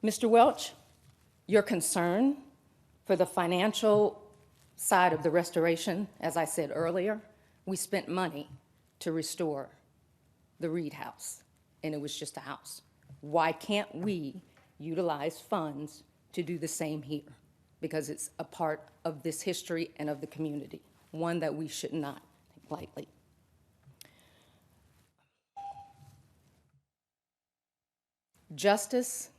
Mr. Welch, your concern for the financial side of the restoration, as I said earlier, we spent money to restore the Reed House, and it was just a house. Why can't we utilize funds to do the same here? Because it's a part of this history and of the community, one that we should not take lightly. Justice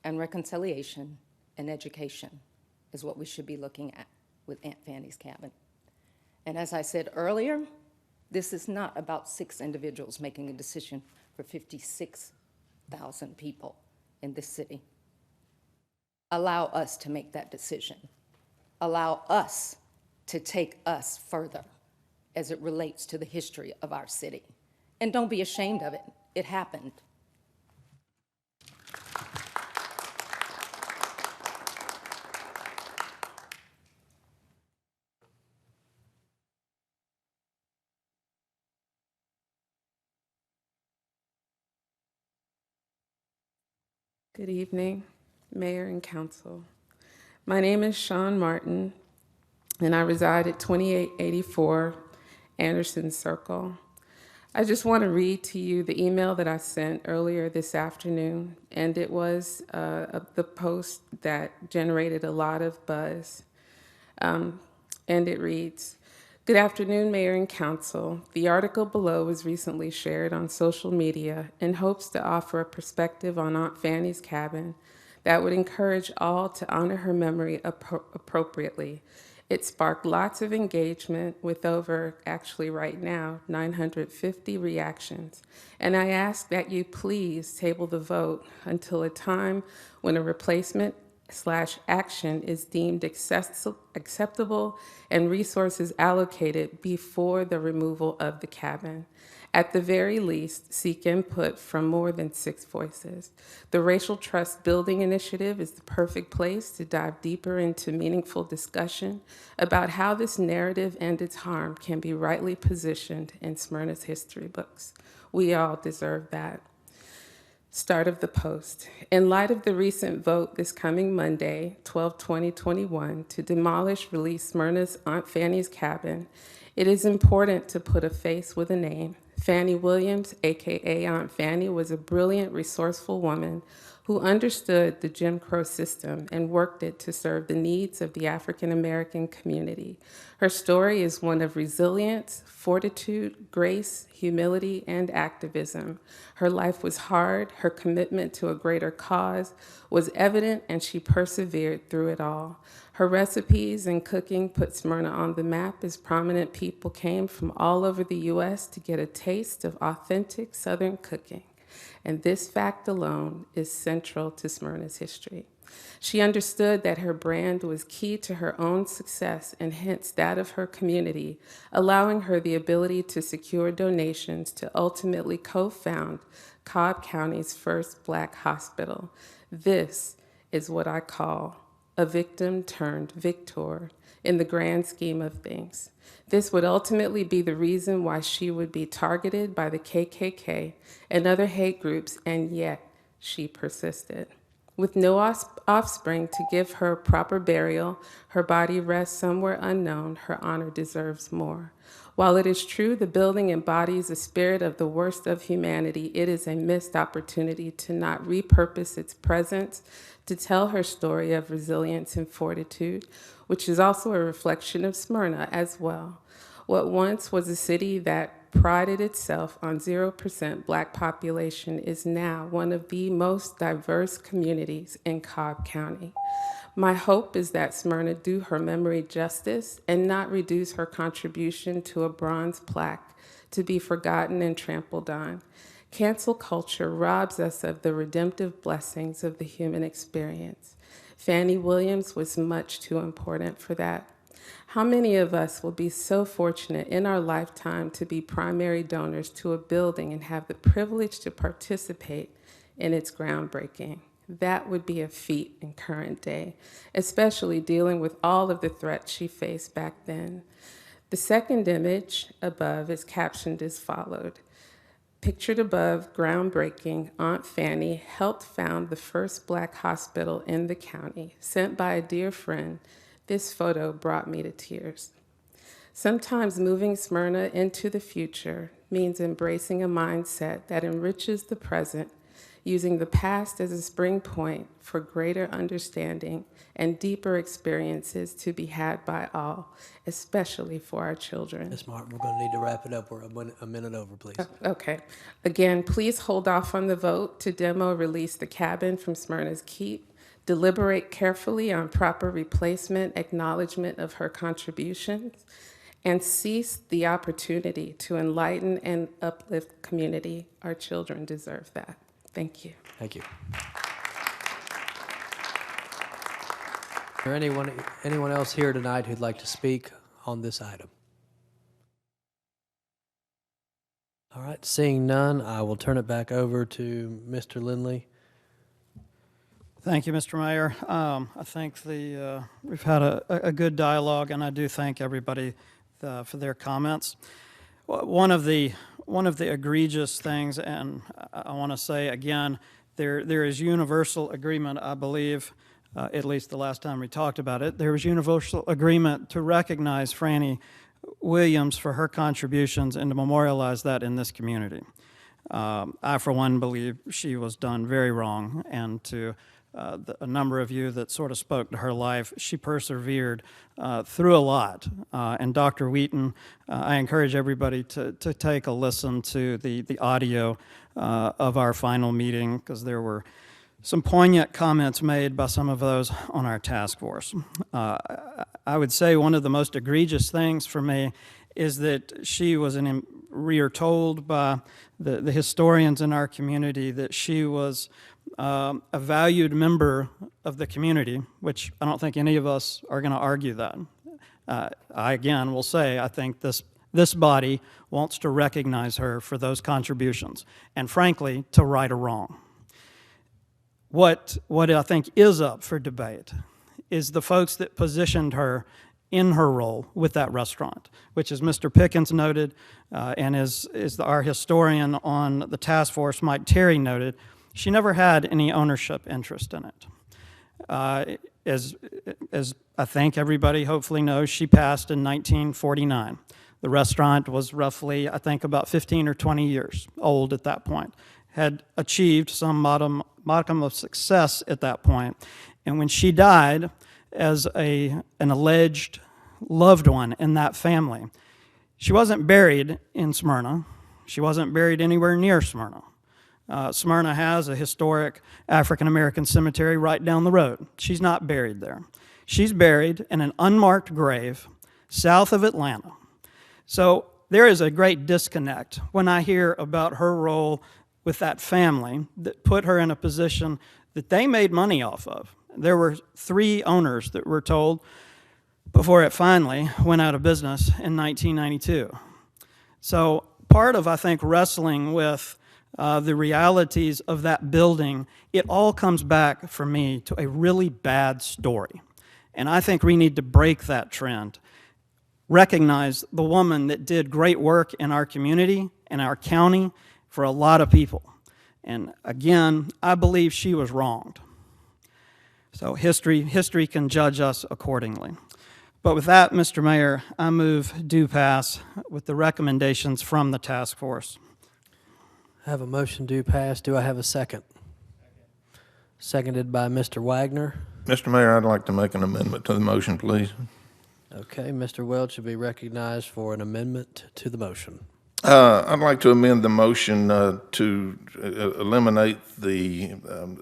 and reconciliation and education is what we should be looking at with Aunt Fanny's Cabin. And as I said earlier, this is not about 6 individuals making a decision for 56,000 people in this city. Allow us to make that decision. Allow us to take us further as it relates to the history of our city. And don't be ashamed of it. It happened. Good evening, Mayor and Council. My name is Sean Martin, and I reside at 2884 Anderson Circle. I just want to read to you the email that I sent earlier this afternoon, and it was the post that generated a lot of buzz. And it reads, Good afternoon, Mayor and Council. The article below was recently shared on social media in hopes to offer a perspective on Aunt Fanny's cabin that would encourage all to honor her memory appropriately. It sparked lots of engagement with over, actually right now, 950 reactions. And I ask that you please table the vote until a time when a replacement/action is deemed acceptable and resources allocated before the removal of the cabin. At the very least, seek input from more than 6 voices. The Racial Trust Building Initiative is the perfect place to dive deeper into meaningful discussion about how this narrative and its harm can be rightly positioned in Smyrna's history books. We all deserve that. Start of the post. In light of the recent vote this coming Monday, 12/20/21, to demolish release Smyrna's Aunt Fanny's cabin, it is important to put a face with a name. Fannie Williams, aka Aunt Fanny, was a brilliant, resourceful woman who understood the Jim Crow system and worked it to serve the needs of the African American community. Her story is one of resilience, fortitude, grace, humility, and activism. Her life was hard, her commitment to a greater cause was evident, and she persevered through it all. Her recipes and cooking put Smyrna on the map as prominent people came from all over the U.S. to get a taste of authentic Southern cooking. And this fact alone is central to Smyrna's history. She understood that her brand was key to her own success and hence that of her community, allowing her the ability to secure donations to ultimately co-found Cobb County's first Black hospital. This is what I call a victim turned victor in the grand scheme of things. This would ultimately be the reason why she would be targeted by the KKK and other hate groups, and yet she persisted. With no offspring to give her proper burial, her body rests somewhere unknown. Her honor deserves more. While it is true the building embodies the spirit of the worst of humanity, it is a missed opportunity to not repurpose its presence to tell her story of resilience and fortitude, which is also a reflection of Smyrna as well. What once was a city that prided itself on 0% Black population is now one of the most diverse communities in Cobb County. My hope is that Smyrna do her memory justice and not reduce her contribution to a bronze plaque to be forgotten and trampled on. Cancel culture robs us of the redemptive blessings of the human experience. Fannie Williams was much too important for that. How many of us will be so fortunate in our lifetime to be primary donors to a building and have the privilege to participate in its groundbreaking? That would be a feat in current day, especially dealing with all of the threats she faced back then. The second image above is captioned as followed. Pictured above, groundbreaking, Aunt Fanny helped found the first Black hospital in the county, sent by a dear friend. This photo brought me to tears. Sometimes moving Smyrna into the future means embracing a mindset that enriches the present, using the past as a spring point for greater understanding and deeper experiences to be had by all, especially for our children. Ms. Martin, we're going to need to wrap it up. We're a minute over, please. Okay. Again, please hold off on the vote to demo release the cabin from Smyrna's Keep. Deliberate carefully on proper replacement, acknowledgement of her contributions, and seize the opportunity to enlighten and uplift community. Our children deserve that. Thank you. Thank you. Is there anyone else here tonight who'd like to speak on this item? All right, seeing none, I will turn it back over to Mr. Lindley. Thank you, Mr. Mayor. I think we've had a good dialogue, and I do thank everybody for their comments. One of the egregious things, and I want to say again, there is universal agreement, I believe, at least the last time we talked about it, there was universal agreement to recognize Franny Williams for her contributions and to memorialize that in this community. I, for one, believe she was done very wrong, and to a number of you that sort of spoke to her life. She persevered through a lot. And Dr. Wheaton, I encourage everybody to take a listen to the audio of our final meeting, because there were some poignant comments made by some of those on our task force. I would say one of the most egregious things for me is that we are told by the historians in our community that she was a valued member of the community, which I don't think any of us are going to argue that. I again will say I think this body wants to recognize her for those contributions, and frankly, to right a wrong. What I think is up for debate is the folks that positioned her in her role with that restaurant, which, as Mr. Pickens noted, and as our historian on the task force, Mike Terry, noted, she never had any ownership interest in it. As I think everybody hopefully knows, she passed in 1949. The restaurant was roughly, I think, about 15 or 20 years old at that point, had achieved some modicum of success at that point. And when she died as an alleged loved one in that family, she wasn't buried in Smyrna. She wasn't buried anywhere near Smyrna. Smyrna has a historic African-American cemetery right down the road. She's not buried there. She's buried in an unmarked grave south of Atlanta. So there is a great disconnect when I hear about her role with that family that put her in a position that they made money off of. There were 3 owners that were told before it finally went out of business in 1992. So part of, I think, wrestling with the realities of that building, it all comes back for me to a really bad story. And I think we need to break that trend. Recognize the woman that did great work in our community and our county for a lot of people. And again, I believe she was wronged. So history can judge us accordingly. But with that, Mr. Mayor, I move do pass with the recommendations from the task force. I have a motion do pass. Do I have a second? Seconded by Mr. Wagner. Mr. Mayor, I'd like to make an amendment to the motion, please. Okay, Mr. Welch will be recognized for an amendment to the motion. I'd like to amend the motion to eliminate the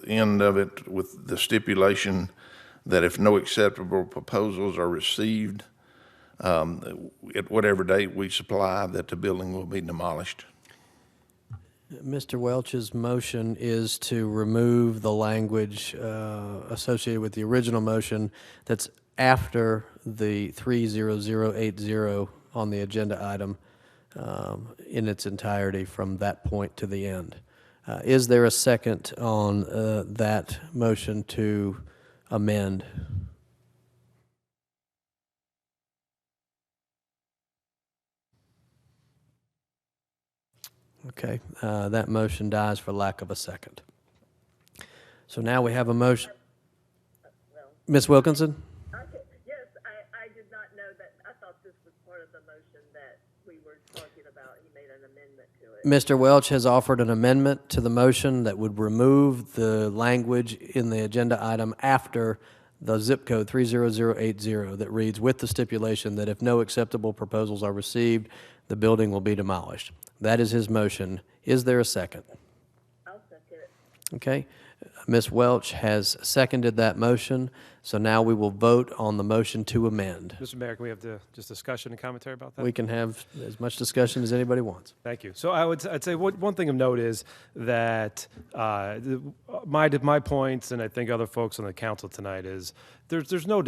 end of it with the stipulation that if no acceptable proposals are received, at whatever date we supply, that the building will be demolished. Mr. Welch's motion is to remove the language associated with the original motion that's after the 30080 on the agenda item in its entirety from that point to the end. Is there a second on that motion to amend? Okay, that motion dies for lack of a second. So now we have a motion. Ms. Wilkinson? Yes, I did not know that. I thought this was part of the motion that we were talking about. He made an amendment to it. Mr. Welch has offered an amendment to the motion that would remove the language in the agenda item after the zip code 30080 that reads, with the stipulation that if no acceptable proposals are received, the building will be demolished. That is his motion. Is there a second? I'll second it. Okay. Ms. Welch has seconded that motion, so now we will vote on the motion to amend. Mr. Mayor, can we have just discussion and commentary about that? We can have as much discussion as anybody wants. Thank you. So I'd say one thing of note is that my points, and I think other folks on the council tonight, is there's no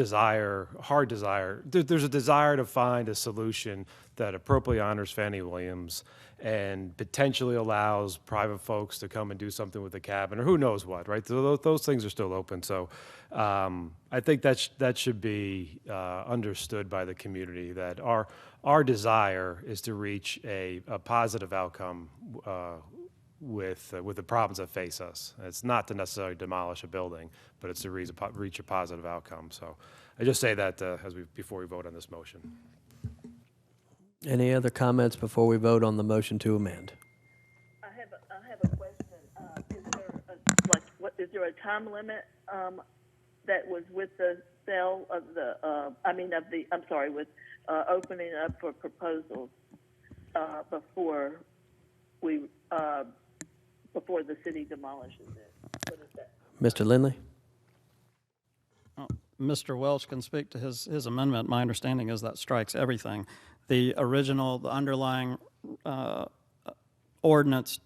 hard desire. There's a desire to find a solution that appropriately honors Fannie Williams and potentially allows private folks to come and do something with the cabin, or who knows what, right? So those things are still open. So I think that should be understood by the community, that our desire is to reach a positive outcome with the problems that face us. It's not to necessarily demolish a building, but it's to reach a positive outcome. So I just say that before we vote on this motion. Any other comments before we vote on the motion to amend? I have a question. is there a time limit that was with the sale of with opening up for proposals before the city demolishes it? What is that? Mr. Lindley? Mr. Welch can speak to his amendment. My understanding is that strikes everything. The underlying ordinance,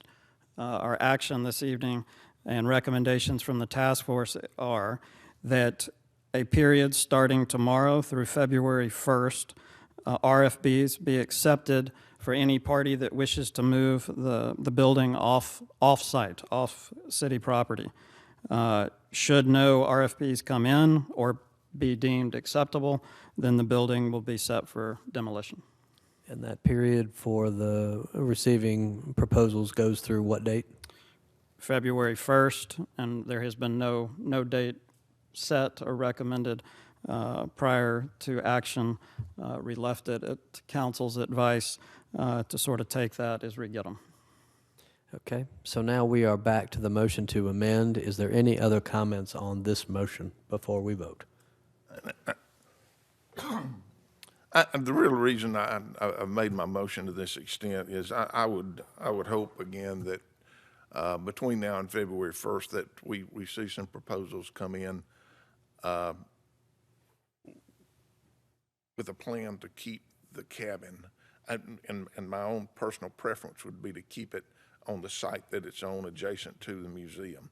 our action this evening, and recommendations from the task force are that a period starting tomorrow through February 1st, RFBs be accepted for any party that wishes to move the building off-site, off city property. Should no RFPs come in or be deemed acceptable, then the building will be set for demolition. And that period for the receiving proposals goes through what date? February 1st, and there has been no date set or recommended prior to action. We left it at council's advice to sort of take that as we get them. Okay, so now we are back to the motion to amend. Is there any other comments on this motion before we vote? The real reason I've made my motion to this extent is I would hope again that between now and February 1st that we see some proposals come in with a plan to keep the cabin. And my own personal preference would be to keep it on the site that it's on, adjacent to the museum.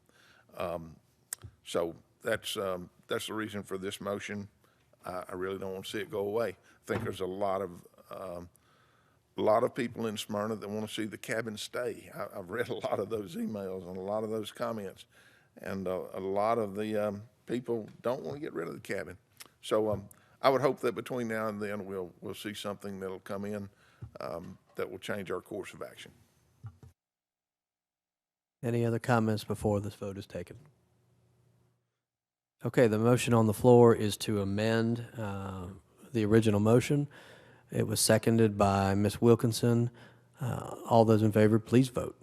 So that's the reason for this motion. I really don't want to see it go away. I think there's a lot of people in Smyrna that want to see the cabin stay. I've read a lot of those emails and a lot of those comments, and a lot of the people don't want to get rid of the cabin. So I would hope that between now and then we'll see something that'll come in that will change our course of action. Any other comments before this vote is taken? Okay, the motion on the floor is to amend the original motion. It was seconded by Ms. Wilkinson. All those in favor, please vote.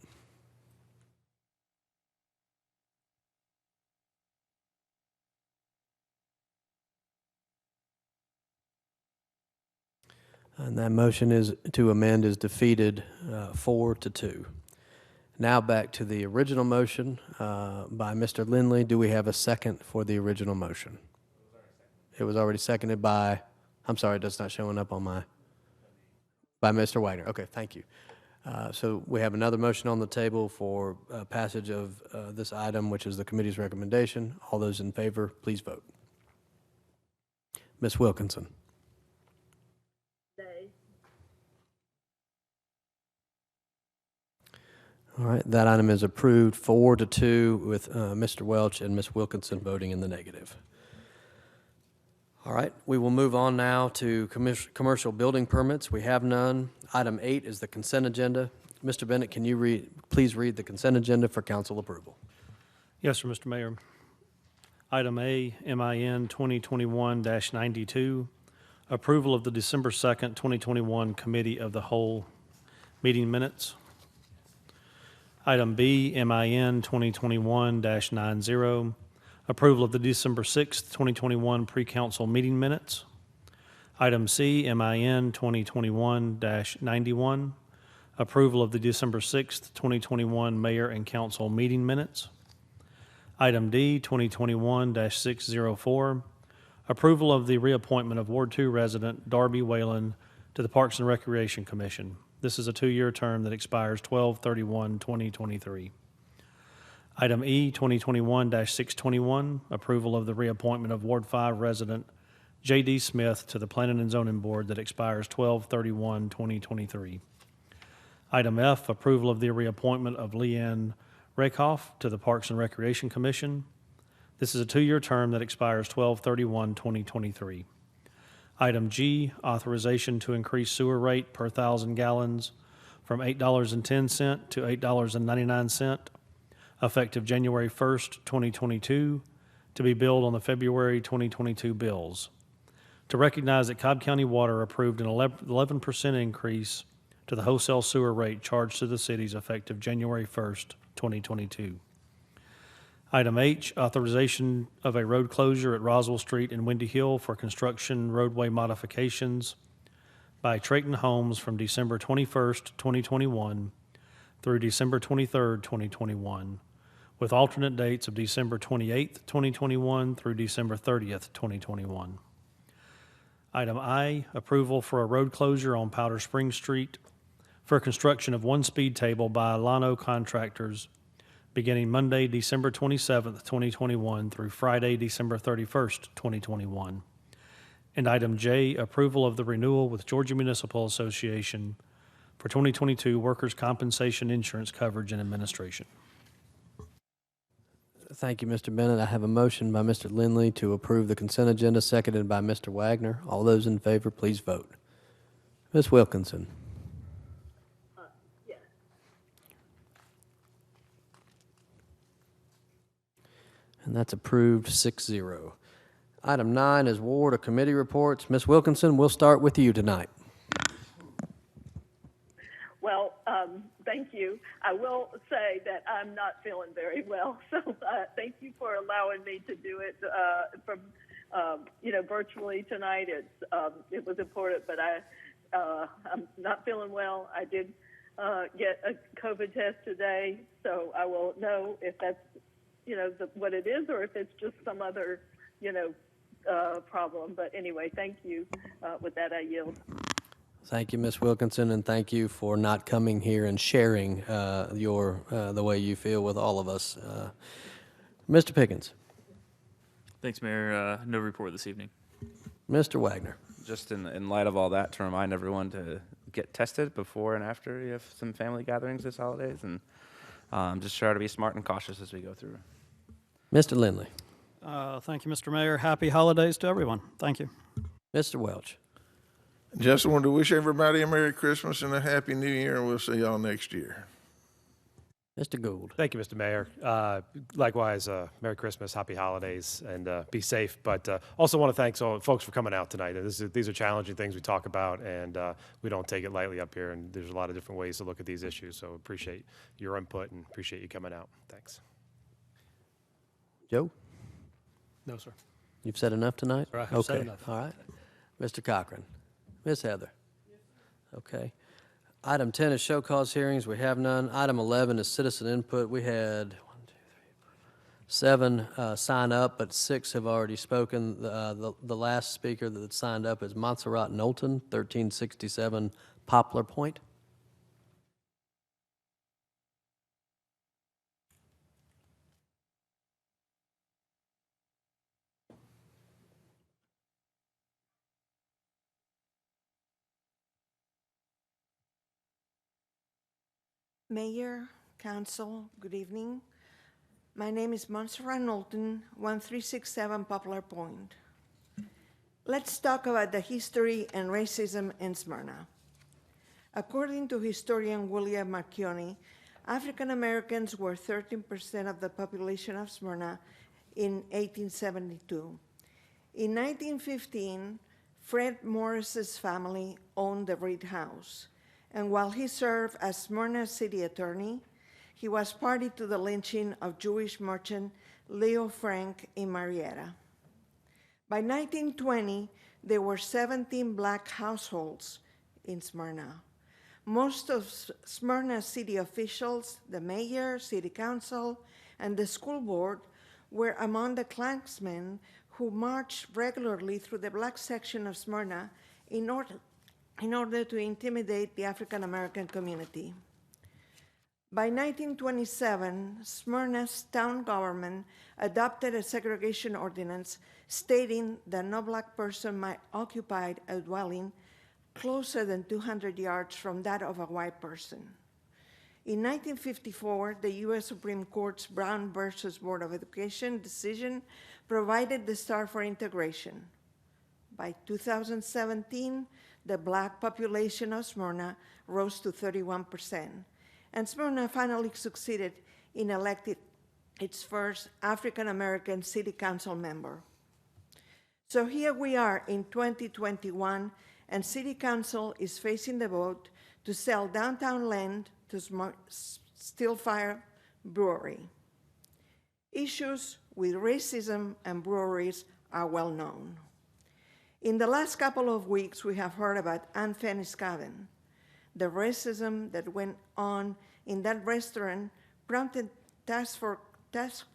And that motion is to amend is defeated 4-2. Now back to the original motion by Mr. Lindley. Do we have a second for the original motion? It was already seconded by, I'm sorry, that's not showing up on by Mr. Wagner. Okay, thank you. So we have another motion on the table for passage of this item, which is the committee's recommendation. All those in favor, please vote. Ms. Wilkinson. All right, that item is approved 4-2 with Mr. Welch and Ms. Wilkinson voting in the negative. All right, we will move on now to commercial building permits. We have none. Item 8 is the consent agenda. Mr. Bennett, can you please read the consent agenda for council approval? Yes, sir, Mr. Mayor. Item A, MIN 2021-92, approval of the December 2nd, 2021 Committee of the Whole meeting minutes. Item B, MIN 2021-90, approval of the December 6th, 2021 pre-council meeting minutes. Item C, MIN 2021-91, approval of the December 6th, 2021 mayor and council meeting minutes. Item D, 2021-604, approval of the reappointment of Ward 2 resident Darby Whalen to the Parks and Recreation Commission. This is a 2-year term that expires 12/31/2023. Item E, 2021-621, approval of the reappointment of Ward 5 resident J.D. Smith to the Planning and Zoning Board that expires 12/31/2023. Item F, approval of the reappointment of Leanne Rakoff to the Parks and Recreation Commission. This is a 2-year term that expires 12/31/2023. Item G, authorization to increase sewer rate per 1,000 gallons from $8.10 to $8.99, effective January 1st, 2022, to be billed on the February 2022 bills. To recognize that Cobb County Water approved an 11% increase to the wholesale sewer rate charged to the cities effective January 1st, 2022. Item H, authorization of a road closure at Roswell Street and Windy Hill for construction roadway modifications by Trayton Homes from December 21st, 2021 through December 23rd, 2021, with alternate dates of December 28th, 2021 through December 30th, 2021. Item I, approval for a road closure on Powder Spring Street for construction of one speed table by Lano Contractors beginning Monday, December 27th, 2021 through Friday, December 31st, 2021. And item J, approval of the renewal with Georgia Municipal Association for 2022 workers' compensation insurance coverage and administration. Thank you, Mr. Bennett. I have a motion by Mr. Lindley to approve the consent agenda, seconded by Mr. Wagner. All those in favor, please vote. Ms. Wilkinson. Yes. And that's approved 6-0. Item 9 is ward or committee reports. Ms. Wilkinson, we'll start with you tonight. Well, thank you. I will say that I'm not feeling very well, so thank you for allowing me to do it from, virtually tonight. It was important, but I'm not feeling well. I did get a COVID test today, so I will know if that's, what it is or if it's just some other, problem. But anyway, thank you. With that, I yield. Thank you, Ms. Wilkinson, and thank you for not coming here and sharing the way you feel with all of us. Mr. Pickens. Thanks, Mayor. No report this evening. Mr. Wagner. Just in light of all that, to remind everyone to get tested before and after you have some family gatherings this holidays, and just try to be smart and cautious as we go through. Mr. Lindley. Thank you, Mr. Mayor. Happy holidays to everyone. Thank you. Mr. Welch. Just wanted to wish everybody a Merry Christmas and a Happy New Year, and we'll see y'all next year. Mr. Gould. Thank you, Mr. Mayor. Likewise, Merry Christmas, Happy Holidays, and be safe. But also want to thank all folks for coming out tonight. These are challenging things we talk about, and we don't take it lightly up here. And there's a lot of different ways to look at these issues. So appreciate your input and appreciate you coming out. Thanks. Joe? No, sir. You've said enough tonight? Sir, I have said Okay. enough. All right. Mr. Cochran. Ms. Heather. Okay. Item 10 is show cause hearings. We have none. Item 11 is citizen input. We had 7 sign up, but 6 have already spoken. The last speaker that signed up is Montserrat Knowlton, 1367 Poplar Point. Mayor, Council, good evening. My name is Montserrat Knowlton, 1367 Poplar Point. Let's talk about the history and racism in Smyrna. According to historian William Marchioni, African Americans were 13% of the population of Smyrna in 1872. In 1915, Fred Morris's family owned the Reed House. And while he served as Smyrna city attorney, he was party to the lynching of Jewish merchant Leo Frank in Marietta. By 1920, there were 17 black households in Smyrna. Most of Smyrna city officials, the mayor, city council, and the school board were among the Klansmen who marched regularly through the black section of Smyrna in order to intimidate the African American community. By 1927, Smyrna's town government adopted a segregation ordinance stating that no black person might occupy a dwelling closer than 200 yards from that of a white person. In 1954, the U.S. Supreme Court's Brown versus Board of Education decision provided the start for integration. By 2017, the black population of Smyrna rose to 31%, and Smyrna finally succeeded in electing its first African-American city council member. So here we are in 2021, and city council is facing the vote to sell downtown land to Stillfire Brewery. Issues with racism and breweries are well known. In the last couple of weeks, we have heard about Aunt Fanny's Cabin. The racism that went on in that restaurant prompted task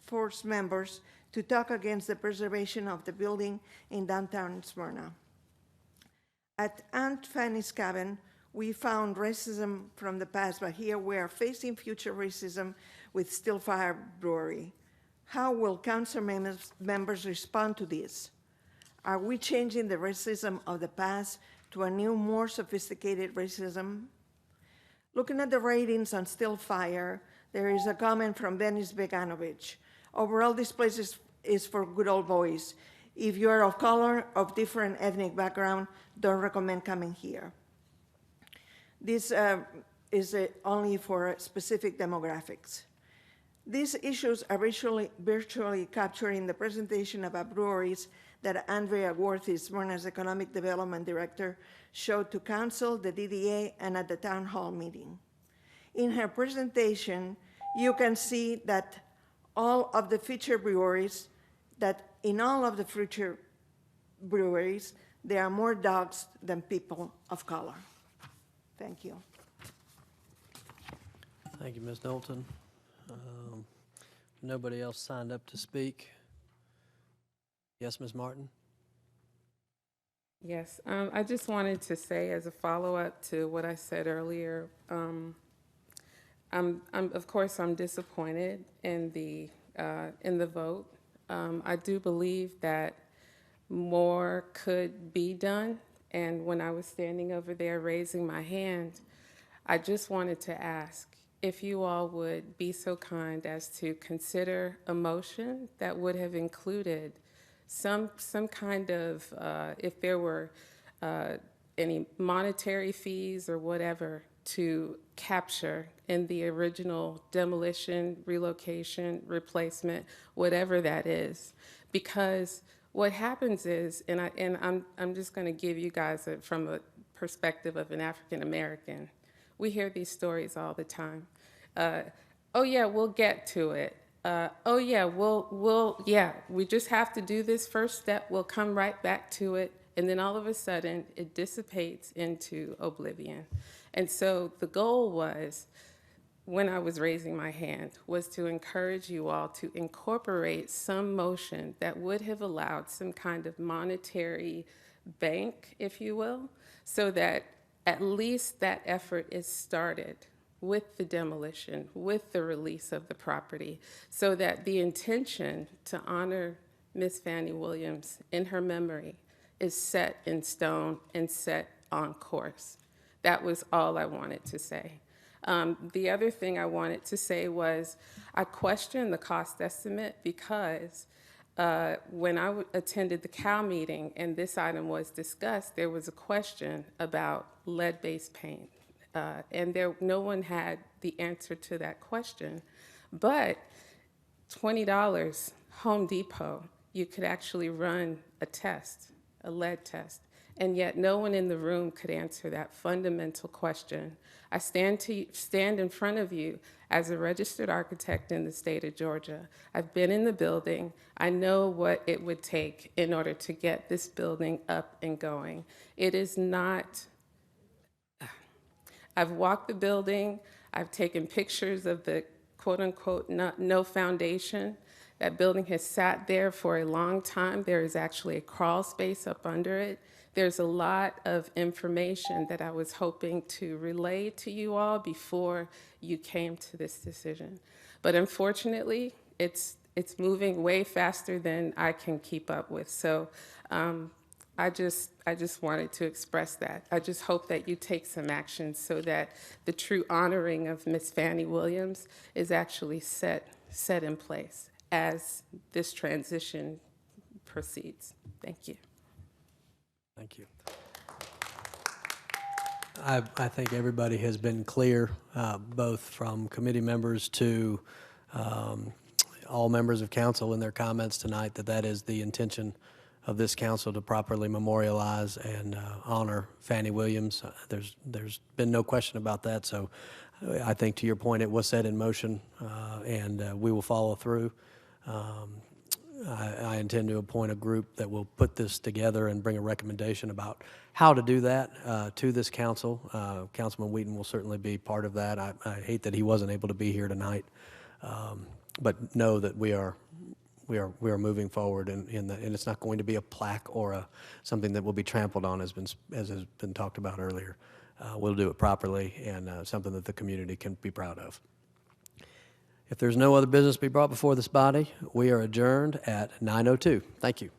force members to talk against the preservation of the building in downtown Smyrna. At Aunt Fanny's Cabin, we found racism from the past, but here we are facing future racism with Stillfire Brewery. How will council members respond to this? Are we changing the racism of the past to a new, more sophisticated racism? Looking at the ratings on Stillfire, there is a comment from Dennis Beganovich. Overall, this place is for good old boys. If you are of color, of different ethnic background, don't recommend coming here. This is only for specific demographics. These issues are virtually captured in the presentation about breweries that Andrea Worthy, Smyrna's Economic Development Director, showed to council, the DDA, and at the town hall meeting. In her presentation, you can see that all of the featured breweries, that in all of the featured breweries, there are more dogs than people of color. Thank you. Thank you, Ms. Knowlton. Nobody else signed up to speak. Yes, Ms. Martin? Yes, I just wanted to say as a follow-up to what I said earlier, of course, I'm disappointed in the vote. I do believe that more could be done. And when I was standing over there raising my hand, I just wanted to ask if you all would be so kind as to consider a motion that would have included some kind of, if there were any monetary fees or whatever to capture in the original demolition, relocation, replacement, whatever that is. Because what happens is, and I'm just going to give you guys from a perspective of an African American. We hear these stories all the time. Oh yeah, we'll get to it. Oh yeah, we just have to do this first step. We'll come right back to it. And then all of a sudden it dissipates into oblivion. And so the goal was, when I was raising my hand, was to encourage you all to incorporate some motion that would have allowed some kind of monetary bank, if you will, so that at least that effort is started with the demolition, with the release of the property, so that the intention to honor Miss Fannie Williams in her memory is set in stone and set on course. That was all I wanted to say. The other thing I wanted to say was I questioned the cost estimate because when I attended the COW meeting and this item was discussed, there was a question about lead-based paint. And no one had the answer to that question. But $20, Home Depot, you could actually run a test, a lead test. And yet no one in the room could answer that fundamental question. I stand in front of you as a registered architect in the state of Georgia. I've been in the building. I know what it would take in order to get this building up and going. It is not, I've walked the building. I've taken pictures of the quote unquote no foundation. That building has sat there for a long time. There is actually a crawl space up under it. There's a lot of information that I was hoping to relay to you all before you came to this decision. But unfortunately, it's moving way faster than I can keep up with. So I just wanted to express that. I just hope that you take some action so that the true honoring of Miss Fannie Williams is actually set in place as this transition proceeds. Thank you. Thank you. I think everybody has been clear, both from committee members to all members of council in their comments tonight, that is the intention of this council, to properly memorialize and honor Fannie Williams. There's been no question about that. So I think, to your point, it was set in motion, and we will follow through. I intend to appoint a group that will put this together and bring a recommendation about how to do that to this council. Councilman Wheaton will certainly be part of that. I hate that he wasn't able to be here tonight, but know that we are moving forward, and it's not going to be a plaque or something that will be trampled on, as has been talked about earlier. We'll do it properly, and something that the community can be proud of. If there's no other business to be brought before this body, we are adjourned at 9:02. Thank you.